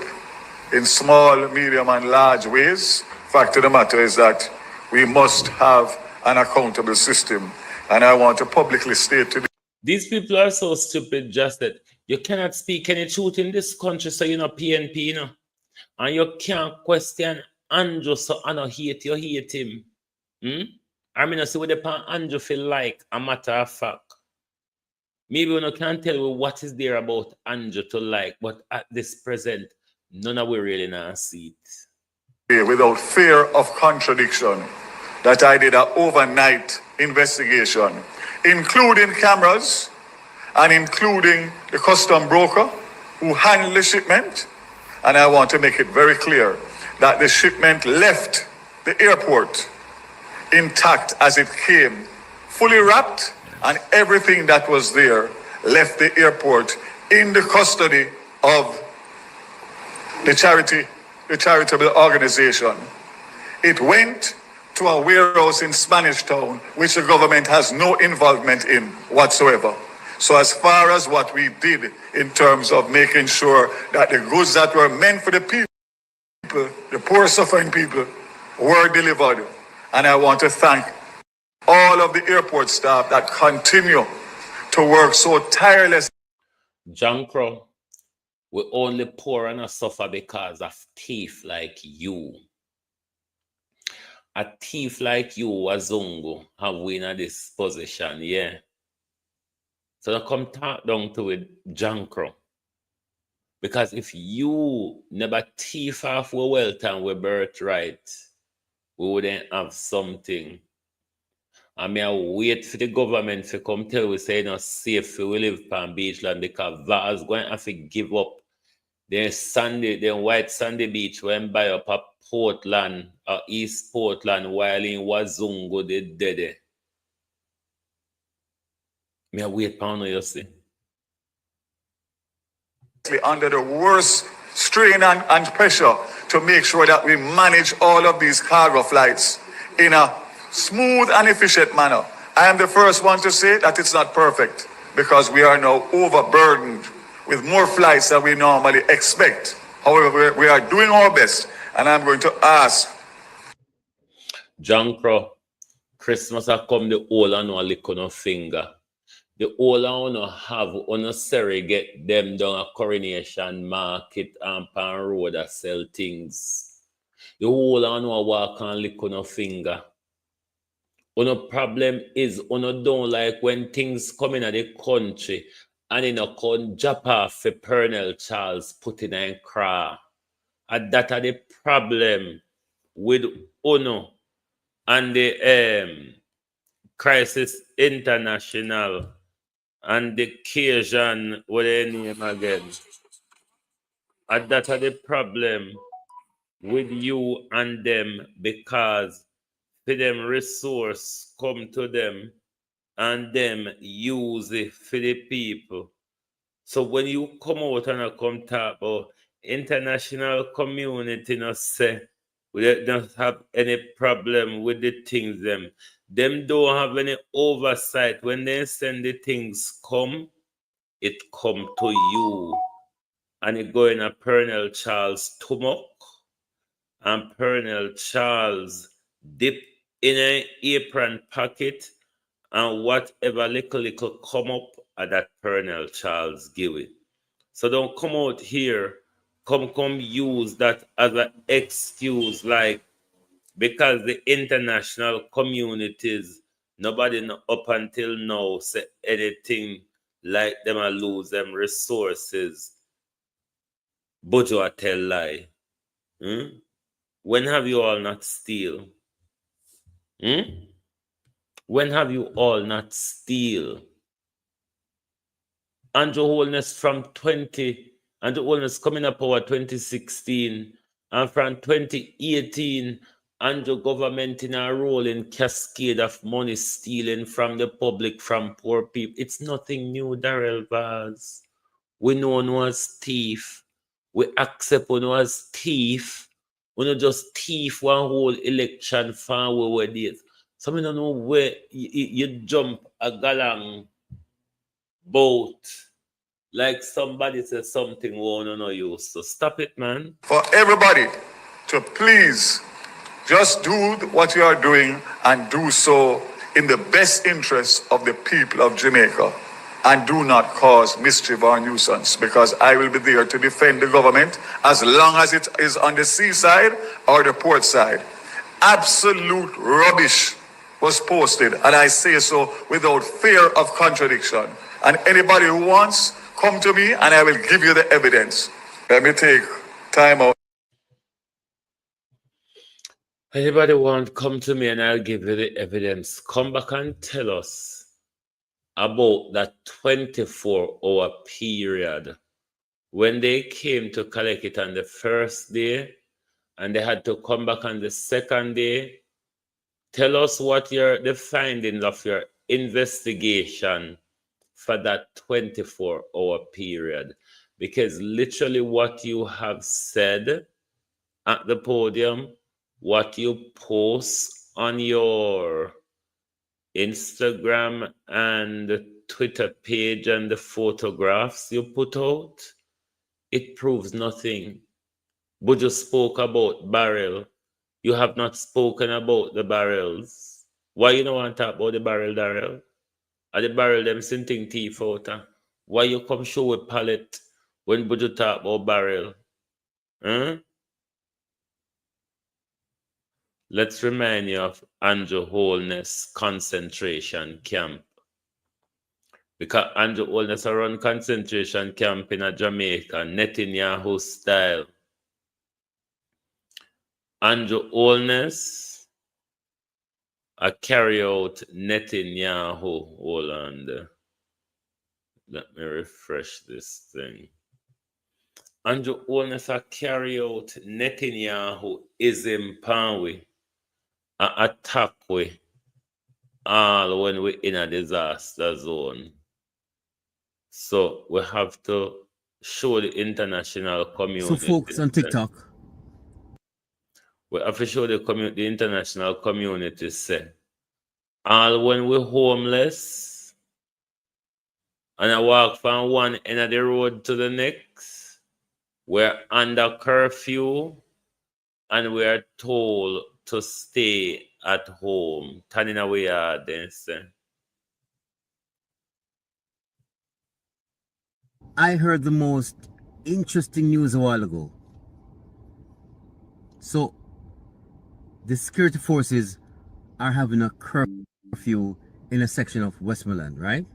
in small, medium, and large ways, fact of the matter is that we must have an accountable system. And I want to publicly state today. These people are so stupid, just that you cannot speak any truth in this country, so you know PNP, you know. And you can't question Andrew, so I don't hate you, hate him. I mean, I see what the pan Andrew feel like, a matter of fact. Maybe you can't tell me what is there about Andrew to like, but at this present, none of we really not see it. Without fear of contradiction, that I did an overnight investigation, including cameras and including the custom broker who handled the shipment. And I want to make it very clear that the shipment left the airport intact as it came, fully wrapped, and everything that was there left the airport in the custody of the charitable organization. It went to a warehouse in Spanish Town, which the government has no involvement in whatsoever. So as far as what we did in terms of making sure that the goods that were meant for the people, the poor suffering people, were delivered. And I want to thank all of the airport staff that continue to work so tirelessly. John Crow, we only poor and suffer because of thief like you. A thief like you, Wazungu, have we in this position, yeah. So now come talk down to it, John Crow. Because if you never thief off our wealth and our birthright, we wouldn't have something. I mean, I wait for the government to come tell we say not safe we live on Beachland because Vaz going to have to give up their white sandy beach when buy up a Portland, East Portland, while in Wazungu they dead. Me I wait for you see. Under the worst strain and pressure to make sure that we manage all of these cargo flights in a smooth and efficient manner. I am the first one to say that it's not perfect because we are now overburdened with more flights than we normally expect. However, we are doing our best, and I'm going to ask. John Crow, Christmas has come the whole and no lick on a finger. The whole and no have unnecessary get them down a Coronation Market and Pan Road that sell things. The whole and no walk and lick on a finger. One problem is one don't like when things come in the country and in a con jump off for Pernell Charles put in a cry. And that are the problem with UNO and the Crisis International and the Cajun, what they name again. And that are the problem with you and them because for them resource come to them and them use it for the people. So when you come out and come talk about international community not say we don't have any problem with the things them don't have any oversight when they send the things come, it come to you and it go in a Pernell Charles stomach and Pernell Charles dip in an apron pocket and whatever little come up at that Pernell Charles give it. So don't come out here, come use that as an excuse, like because the international communities, nobody up until now say anything like them or lose them resources. Bojo tell lie. When have you all not steal? When have you all not steal? Andrew Holness from 20 Andrew Holness coming up power 2016, and from 2018, Andrew government in a role in cascade of money stealing from the public, from poor people. It's nothing new, Darrell Vaz. We know one as thief. We accept one as thief. We not just thief one whole election for we did. So I don't know where you jump a galang boat like somebody says something won't know you. So stop it, man. For everybody to please just do what you are doing and do so in the best interest of the people of Jamaica, and do not cause mischief or nuisance, because I will be there to defend the government as long as it is on the seaside or the port side. Absolute rubbish was posted, and I say so without fear of contradiction. And anybody who wants, come to me and I will give you the evidence. Let me take time out. Anybody want, come to me and I'll give you the evidence. Come back and tell us about that 24-hour period when they came to collect it on the first day and they had to come back on the second day. Tell us what the findings of your investigation for that 24-hour period. Because literally what you have said at the podium, what you post on your Instagram and Twitter page and the photographs you put out, it proves nothing. But you spoke about barrel. You have not spoken about the barrels. Why you don't want to talk about the barrel, Darrell? Are the barrel them sinting teeth out? Why you come show with palette when you talk about barrel? Huh? Let's remind you of Andrew Holness concentration camp. Because Andrew Holness run concentration camp in Jamaica, Netanyahu style. Andrew Holness carry out Netanyahu. Hold on. Let me refresh this thing. Andrew Holness carry out Netanyahu is in Panwe. Attack we all when we in a disaster zone. So we have to show the international community. So folks on TikTok, we have to show the international community say, all when we homeless and I walk from one end of the road to the next, we're under curfew and we are told to stay at home. Turning away then say. I heard the most interesting news a while ago. So the security forces are having a curfew in a section of Westmoreland, right?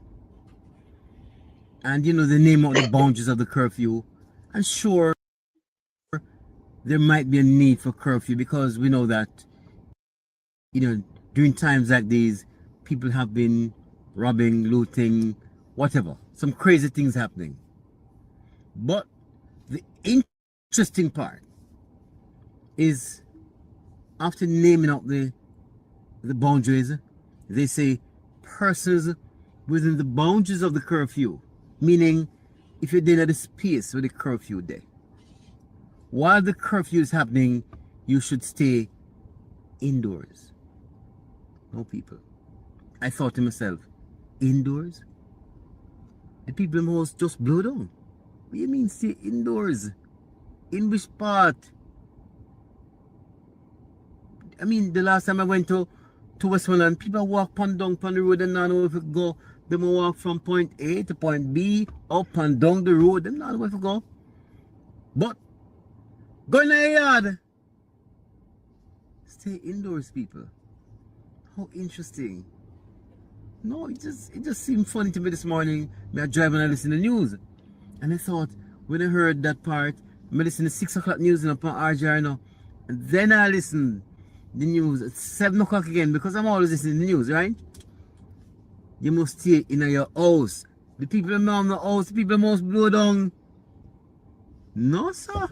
And you know, they name out the boundaries of the curfew. And sure, there might be a need for curfew because we know that, you know, during times like these, people have been robbing, looting, whatever. Some crazy things happening. But the interesting part is after naming out the boundaries, they say persons within the boundaries of the curfew, meaning if you're in the space with the curfew there. While the curfew is happening, you should stay indoors. No people. I thought to myself, indoors? The people must just blow down. What do you mean stay indoors? In which part? I mean, the last time I went to Westmoreland, people walk down the road and not know if it go. They walk from point A to point B, up and down the road. They not know where to go. But go in the yard. Stay indoors, people. How interesting. No, it just seemed funny to me this morning. Me I drive and I listen to the news. And I thought, when I heard that part, I listen to 6 o'clock news and upon RJR now. And then I listen the news at 7 o'clock again because I'm always listening to the news, right? You must stay in your house. The people around the house, the people must blow down. No, sir.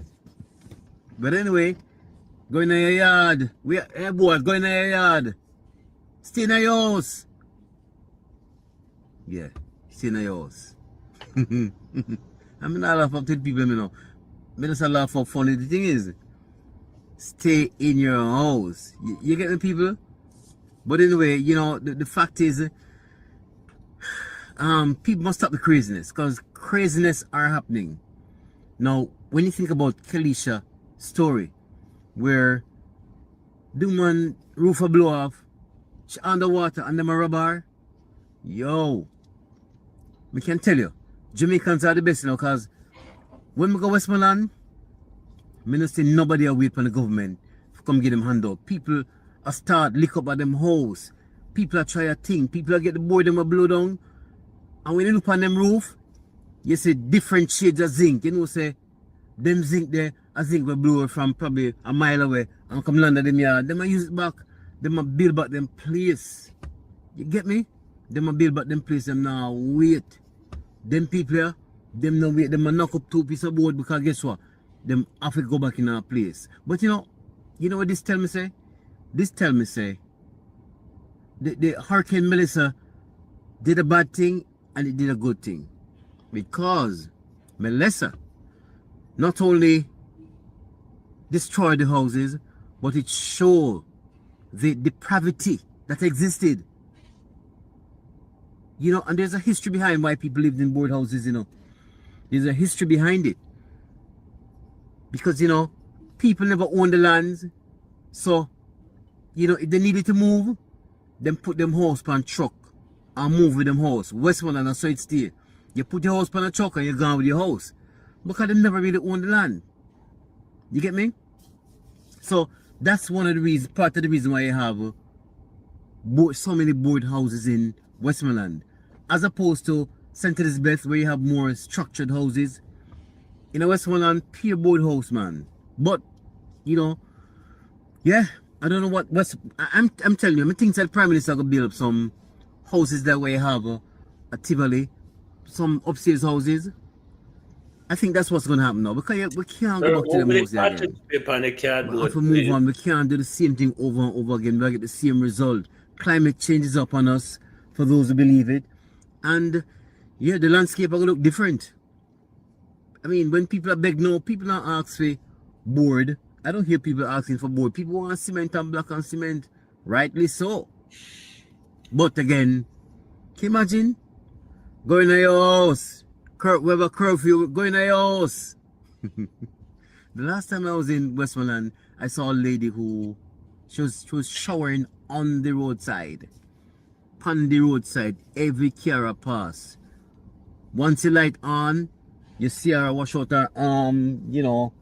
But anyway, go in your yard. Hey boys, go in your yard. Stay in your house. Yeah, stay in your house. I mean, I laugh up to people, you know. I just laugh up funny. The thing is, stay in your house. You get the people? But anyway, you know, the fact is, people must stop the craziness, because craziness are happening. Now, when you think about Kalisha story, where the man roof a blow off, she underwater and them a rub her, yo, we can tell you, Jamaicans are the best, you know, because when we go Westmoreland, I don't see nobody away from the government to come get them hand out. People are start lick up at them house. People are try a thing. People are get the board them a blow down. And when you look on them roof, you see different shades of zinc. You know, say, them zinc there, I think we blow from probably a mile away and come land at them yard. Them a use it back. Them a build back them place. You get me? Them a build back them place. Them now wait. Them people here, them no wait. Them a knock up 2 pieces of board, because guess what? Them have to go back in our place. But you know what this tell me say? This tell me say, the Hurricane Melissa did a bad thing and it did a good thing. Because Melissa not only destroyed the houses, but it showed the depravity that existed. You know, and there's a history behind why people lived in board houses, you know. There's a history behind it. Because, you know, people never owned the lands. So, you know, if they needed to move, then put them house on truck and move with them house. Westmoreland and so it stay. You put your house on a truck and you're gone with your house. Because they never really owned the land. You get me? So, that's one of the reasons, part of the reason why you have so many board houses in Westmoreland. As opposed to St. Elizabeth, where you have more structured houses. In a Westmoreland, pure board house, man. But, you know, yeah, I don't know what's. I'm telling you, I think that Prime Minister going to build up some houses that way you have at Tivoli, some upstairs houses. I think that's what's going to happen now, because we can't go back to them houses again. We have to move on. We can't do the same thing over and over again. We get the same result. Climate change is up on us, for those who believe it. And, yeah, the landscape are going to look different. I mean, when people are beg no, people don't ask for board. I don't hear people asking for board. People want cement and block and cement. Rightly so. But again, can you imagine? Going to your house. We have a curfew. Going to your house. The last time I was in Westmoreland, I saw a lady who she was showering on the roadside. On the roadside. Every car pass. Once the light on, you see her wash out her you know,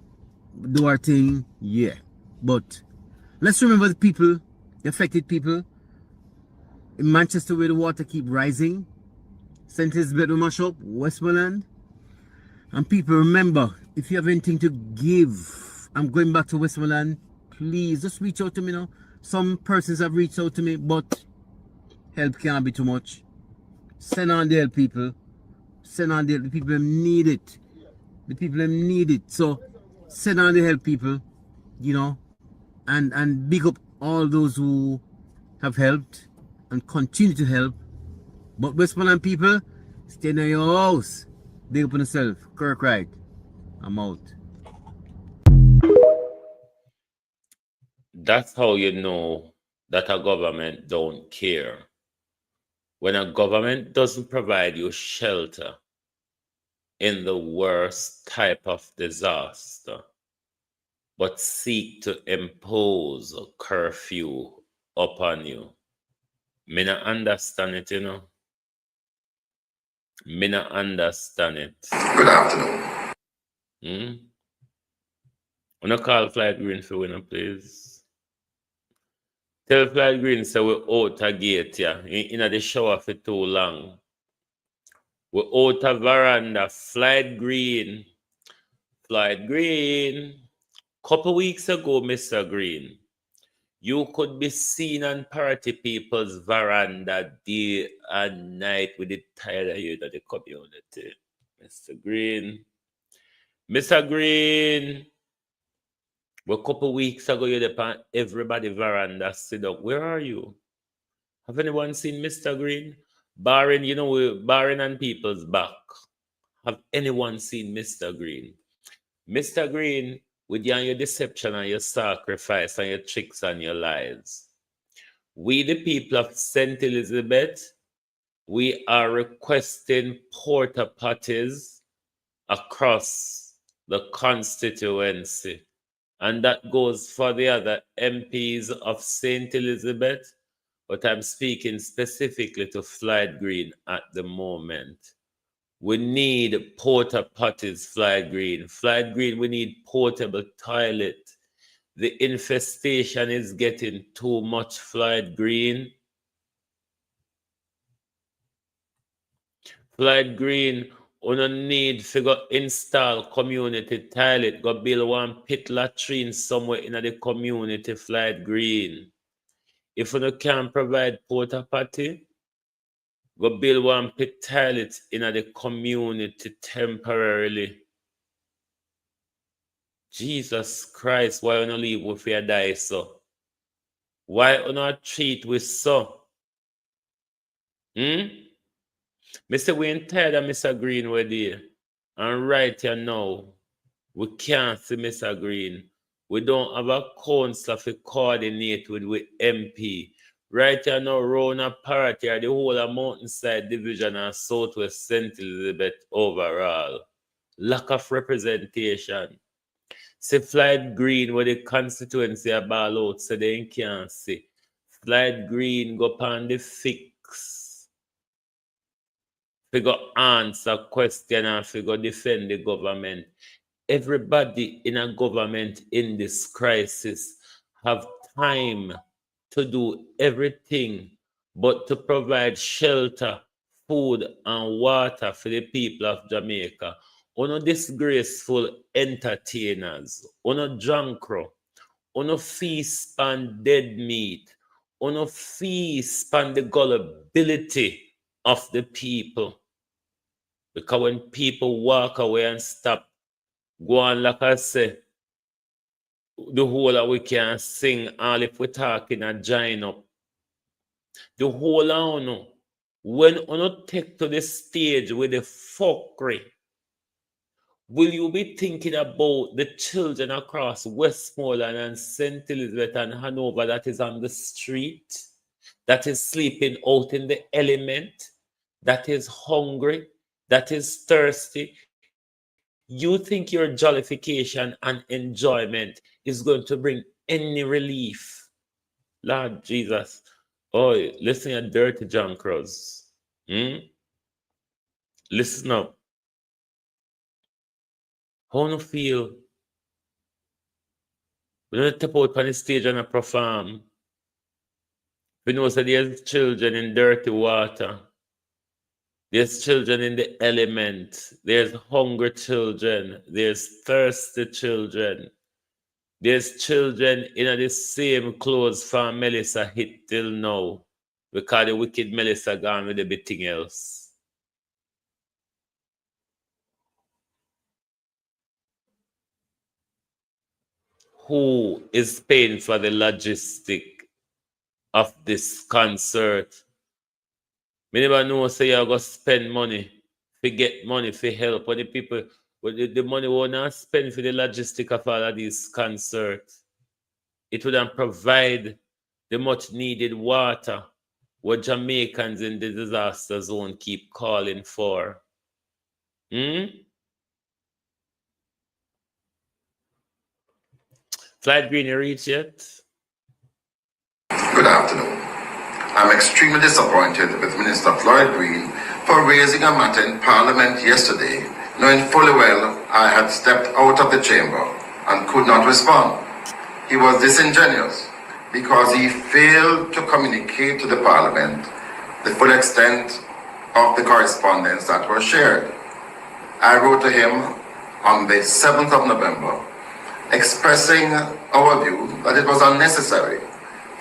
do her thing, yeah. But let's remember the people, the affected people. In Manchester, where the water keep rising, St. Elizabeth will mash up, Westmoreland. And people, remember, if you have anything to give, I'm going back to Westmoreland, please just reach out to me now. Some persons have reached out to me, but help can't be too much. Send on the help, people. Send on the people them need it. The people them need it. So send on the help, people, you know, and big up all those who have helped and continue to help. But Westmoreland people, stay in your house. Big up on yourself. Kirk Wright. I'm out. That's how you know that a government don't care. When a government doesn't provide you shelter in the worst type of disaster, but seek to impose a curfew upon you. Me not understand it, you know. Me not understand it. Good afternoon. Wanna call Flight Green for winner, please? Tell Flight Green say we out a gate, yeah. In the shower for too long. We out a veranda. Flight Green. Flight Green. Couple weeks ago, Mr. Green, you could be seen on party people's veranda day and night with the tired of you that they come on the Mr. Green. Mr. Green, a couple weeks ago, you're upon everybody veranda sit up. Where are you? Have anyone seen Mr. Green? Barring, Barring and People's back. Have anyone seen Mr. Green? Mr. Green, with your deception and your sacrifice and your tricks and your lies, we, the people of St. Elizabeth, we are requesting porta potties across the constituency. And that goes for the other MPs of St. Elizabeth, but I'm speaking specifically to Floyd Green at the moment. We need porta potties, Floyd Green. Floyd Green, we need portable toilet. The infestation is getting too much, Floyd Green. Floyd Green, we don't need to go install community toilet, go build one pit latrine somewhere in the community, Floyd Green. If you can't provide porta potty, go build one pit toilet in the community temporarily. Jesus Christ, why you not leave with your die so? Why you not treat with so? Mr. We ain't tired of Mr. Green we're there. And right here now, we can't see Mr. Green. We don't have a council to coordinate with MP. Right here now, Rona Parrot here, the whole of Mountainside Division and Southwest St. Elizabeth overall. Lack of representation. See Floyd Green where the constituency are ball out so they can't see. Floyd Green go upon the fix. Figure answer question and figure defend the government. Everybody in a government in this crisis have time to do everything but to provide shelter, food, and water for the people of Jamaica. Uno disgraceful entertainers, uno drunkro, uno feast on dead meat, uno feast on the gullibility of the people. Because when people walk away and stop, go on like I say, the whole of we can sing all if we're talking and join up. The whole of uno, when uno take to the stage with the fuckery, will you be thinking about the children across Westmoreland and St. Elizabeth and Hanover that is on the street, that is sleeping out in the element, that is hungry, that is thirsty? You think your jollification and enjoyment is going to bring any relief? Lord Jesus. Oh, listen to dirty John Cross. Listen up. How do you feel? We don't step out on the stage and perform. We know that there's children in dirty water. There's children in the element. There's hungry children. There's thirsty children. There's children in the same clothes for Melissa hit till now. Because the wicked Melissa gone with everything else. Who is paying for the logistic of this concert? Me never know say you're going to spend money to get money for help. When the people, the money will not spend for the logistic of all of these concerts. It wouldn't provide the much needed water what Jamaicans in the disaster zone keep calling for. Flight Green, you reach yet? Good afternoon. I'm extremely disappointed with Minister Floyd Green for raising a matter in Parliament yesterday, knowing fully well I had stepped out of the chamber and could not respond. He was disingenuous because he failed to communicate to the Parliament the full extent of the correspondence that was shared. I wrote to him on the 7th of November expressing our view that it was unnecessary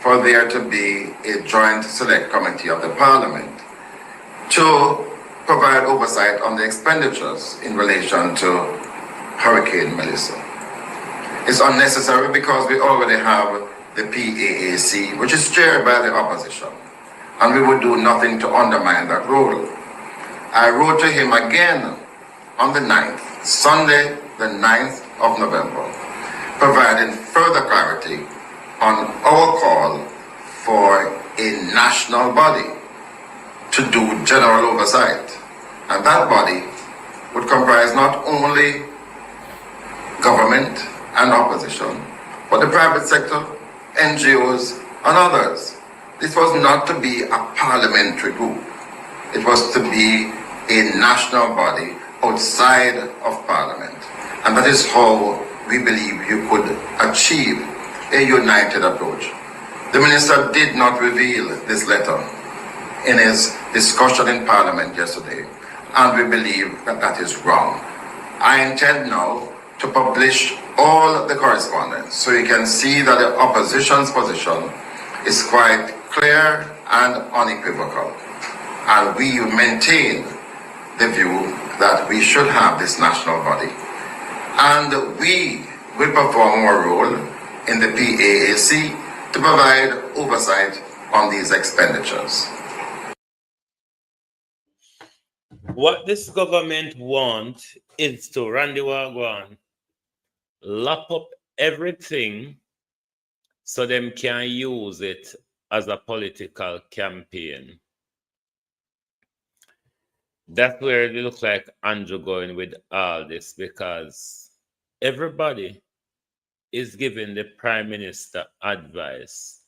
for there to be a joint select committee of the Parliament to provide oversight on the expenditures in relation to Hurricane Melissa. It's unnecessary because we already have the PAAC, which is chaired by the opposition, and we would do nothing to undermine that role. I wrote to him again on the 9th, Sunday, the 9th of November, providing further clarity on our call for a national body to do general oversight. And that body would comprise not only government and opposition, but the private sector, NGOs, and others. This was not to be a parliamentary group. It was to be a national body outside of parliament. And that is how we believe you could achieve a united approach. The minister did not reveal this letter in his discussion in parliament yesterday, and we believe that that is wrong. I intend now to publish all the correspondence so you can see that the opposition's position is quite clear and unequivocal. And we maintain the view that we should have this national body. And we will perform our role in the PAAC to provide oversight on these expenditures. What this government wants is to Randy Wagwan lap up everything so them can use it as a political campaign. That's where it looks like Andrew going with all this, because everybody is giving the Prime Minister advice.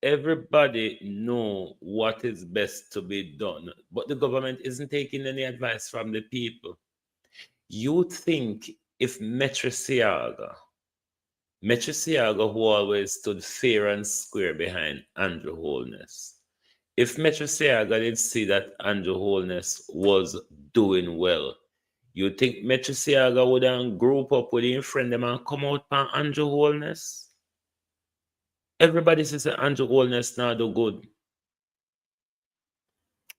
Everybody know what is best to be done, but the government isn't taking any advice from the people. You think if Metro Siaga, who always stood fair and square behind Andrew Holness, if Metro Siaga did see that Andrew Holness was doing well, you think Metro Siaga would have group up with his friend them and come out for Andrew Holness? Everybody says that Andrew Holness now do good.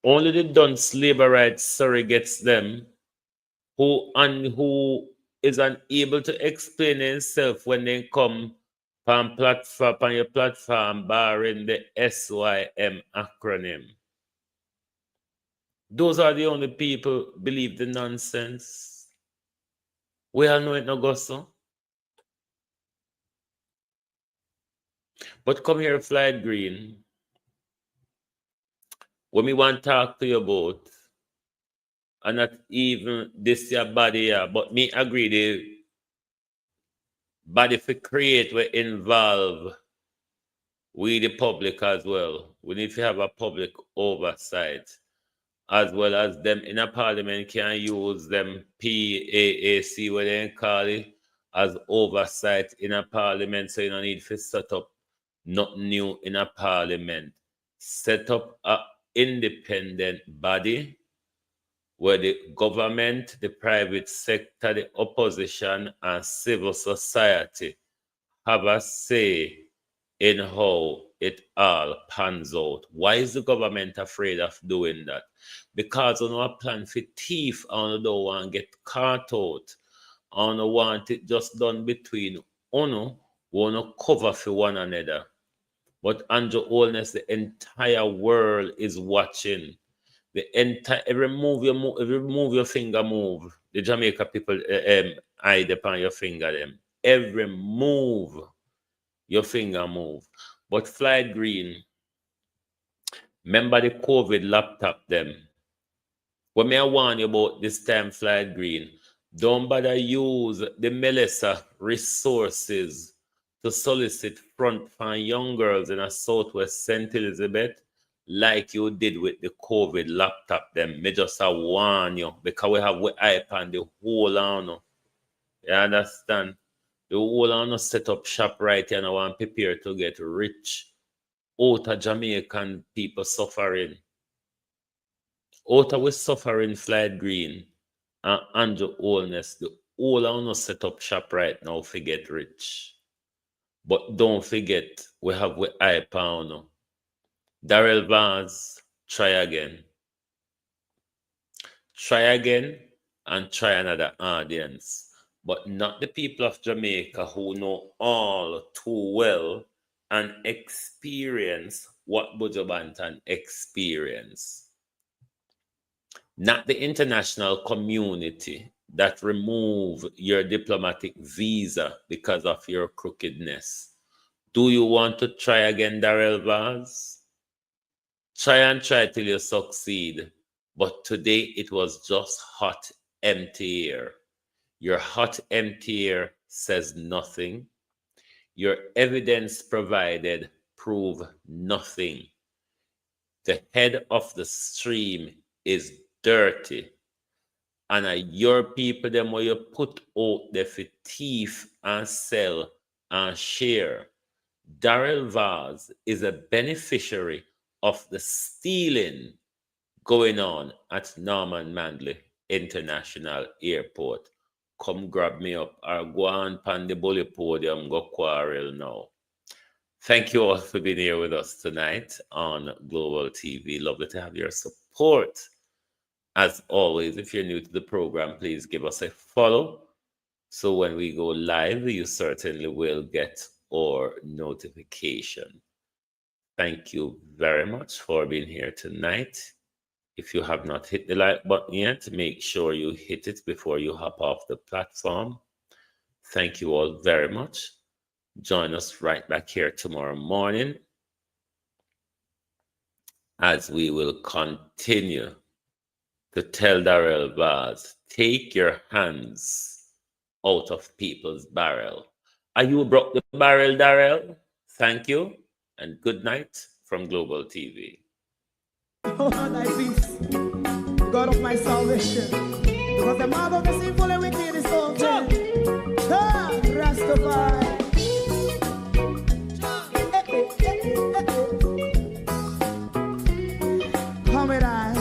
Only the dunce labor rights surrogates them who is unable to explain himself when they come on your platform barring the SYM acronym. Those are the only people believe the nonsense. We all know it no go so. But come here, Flight Green. What me want to talk to you about, and not even this your body here, but me agree the body for create will involve we the public as well. We need to have a public oversight, as well as them in a parliament can use them PAAC, what they call it, as oversight in a parliament. So you don't need to set up nothing new in a parliament. Set up a independent body where the government, the private sector, the opposition, and civil society have a say in how it all pans out. Why is the government afraid of doing that? Because on our plan for thief, on don't want to get caught out, on want it just done between uno, want to cover for one another. But Andrew Holness, the entire world is watching. The entire every move your finger move. The Jamaica people eye upon your finger them. Every move your finger move. But Flight Green, remember the COVID laptop them. What may I warn you about this time, Flight Green? Don't bother use the Melissa resources to solicit front for young girls in a Southwest St. Elizabeth like you did with the COVID laptop them. Me just warn you because we have we hype on the whole on. You understand? The whole on set up shop right here and I want prepare to get rich out of Jamaican people suffering. Out of we suffering, Flight Green and Andrew Holness, the whole on set up shop right now for get rich. But don't forget, we have we hype on. Darrell Vance, try again. Try again and try another audience. but not the people of Jamaica who know all too well and experience what Buju Banton experienced. Not the international community that remove your diplomatic visa because of your crookedness. Do you want to try again, Darrell Vaz? Try and try till you succeed. But today it was just hot, empty air. Your hot, empty air says nothing. Your evidence provided prove nothing. The head of the stream is dirty. And your people, them where you put out there for thief and sell and share. Darrell Vaz is a beneficiary of the stealing going on at Norman Manley International Airport. Come grab me up or go on pan the bully podium, go quarrel now. Thank you all for being here with us tonight on Global TV. Lovely to have your support. As always, if you're new to the program, please give us a follow. So when we go live, you certainly will get our notification. Thank you very much for being here tonight. If you have not hit the like button yet, make sure you hit it before you hop off the platform. Thank you all very much. Join us right back here tomorrow morning as we will continue to tell Darrell Vaz, take your hands out of people's barrel. Are you broke the barrel, Darrell? Thank you and good night from Global TV. Oh, thy peace, God of my salvation, because the mouth of the sinful and wicked is open. Rastafari. Come with I.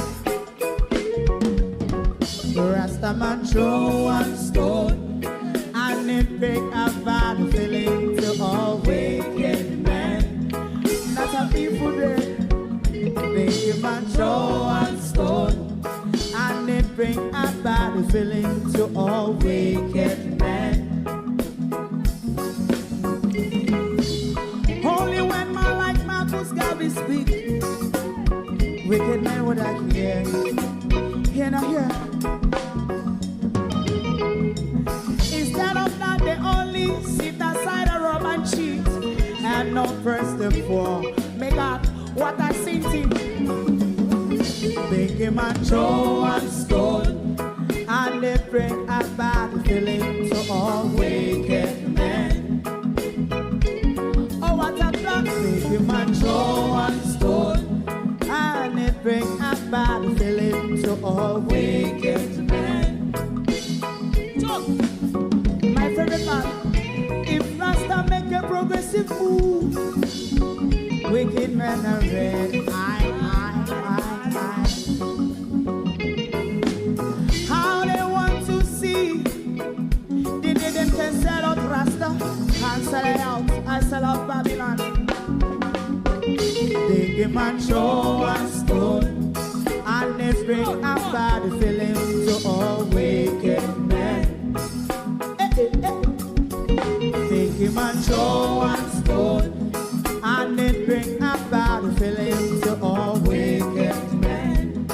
Rastaman throw one stone, and it break a bad feeling to all wicked men. Not a people there. Make a man throw one stone, and it bring a bad feeling to all wicked men. Only when man like Marcus Garvey speak, wicked men would I hear. Hear now hear. Instead of that, they only sit aside and rob and cheat, and not first and for make out what I seen to. Make him a throw one stone, and they bring a bad feeling to all wicked men. Oh, what a plan! Make him a throw one stone, and they bring a bad feeling to all wicked men. My favorite man, if Rasta make a progressive move, wicked men are red. How they want to see the day them can sell out Rasta and sell it out. I sell out Babylon. They give man show and stone, and they bring a bad feeling to all wicked men. They give man show and stone, and it bring a bad feeling to all wicked men.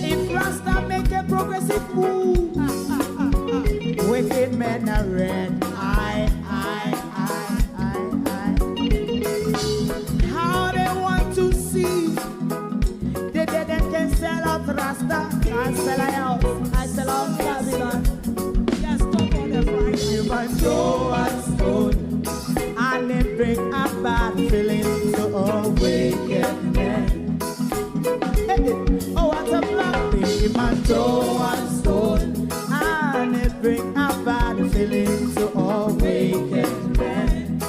If Rasta make a progressive move, wicked men are red. How they want to see the dead that can sell out Rasta and sell out. I sell out Babylon. Just stop on the Friday. You might throw a stone, and it bring a bad feeling to all wicked men. Oh, what a black thing. You might throw a stone, and it bring a bad feeling to all wicked men.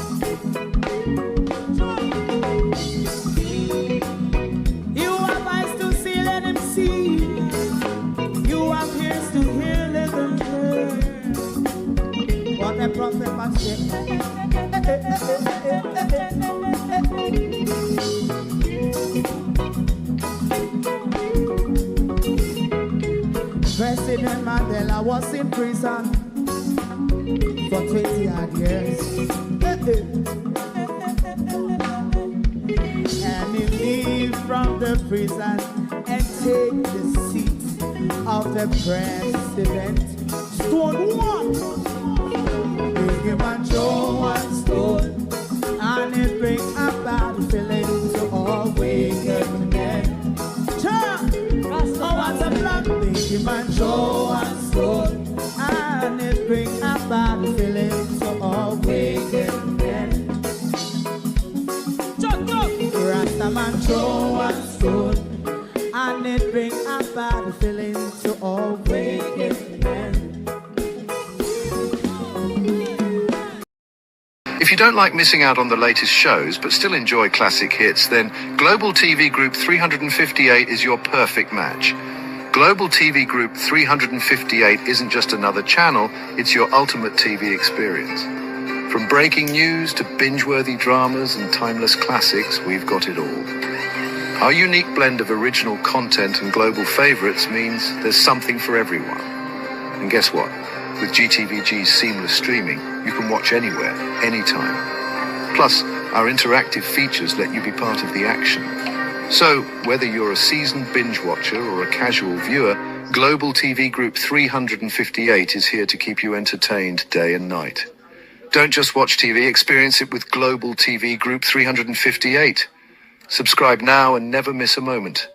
You have eyes to see, let him see. You have ears to hear, let them hear. What a prophet must say. President Mandela was in prison for 20 odd years. And he leave from the prison and take the seat of the president. Stone one, bring him and Joe one stone, and it bring a bad feeling to all wicked men. Oh, what's a black, bring him and Joe one stone, and it bring a bad feeling to all wicked men. Rastaman throw one stone, and it bring a bad feeling to all wicked men. If you don't like missing out on the latest shows but still enjoy classic hits, then Global TV Group 358 is your perfect match. Global TV Group 358 isn't just another channel, it's your ultimate TV experience. From breaking news to binge-worthy dramas and timeless classics, we've got it all. Our unique blend of original content and global favorites means there's something for everyone. And guess what? With GTVG's seamless streaming, you can watch anywhere, anytime. Plus, our interactive features let you be part of the action. So, whether you're a seasoned binge watcher or a casual viewer, Global TV Group 358 is here to keep you entertained day and night. Don't just watch TV, experience it with Global TV Group 358. Subscribe now and never miss a moment.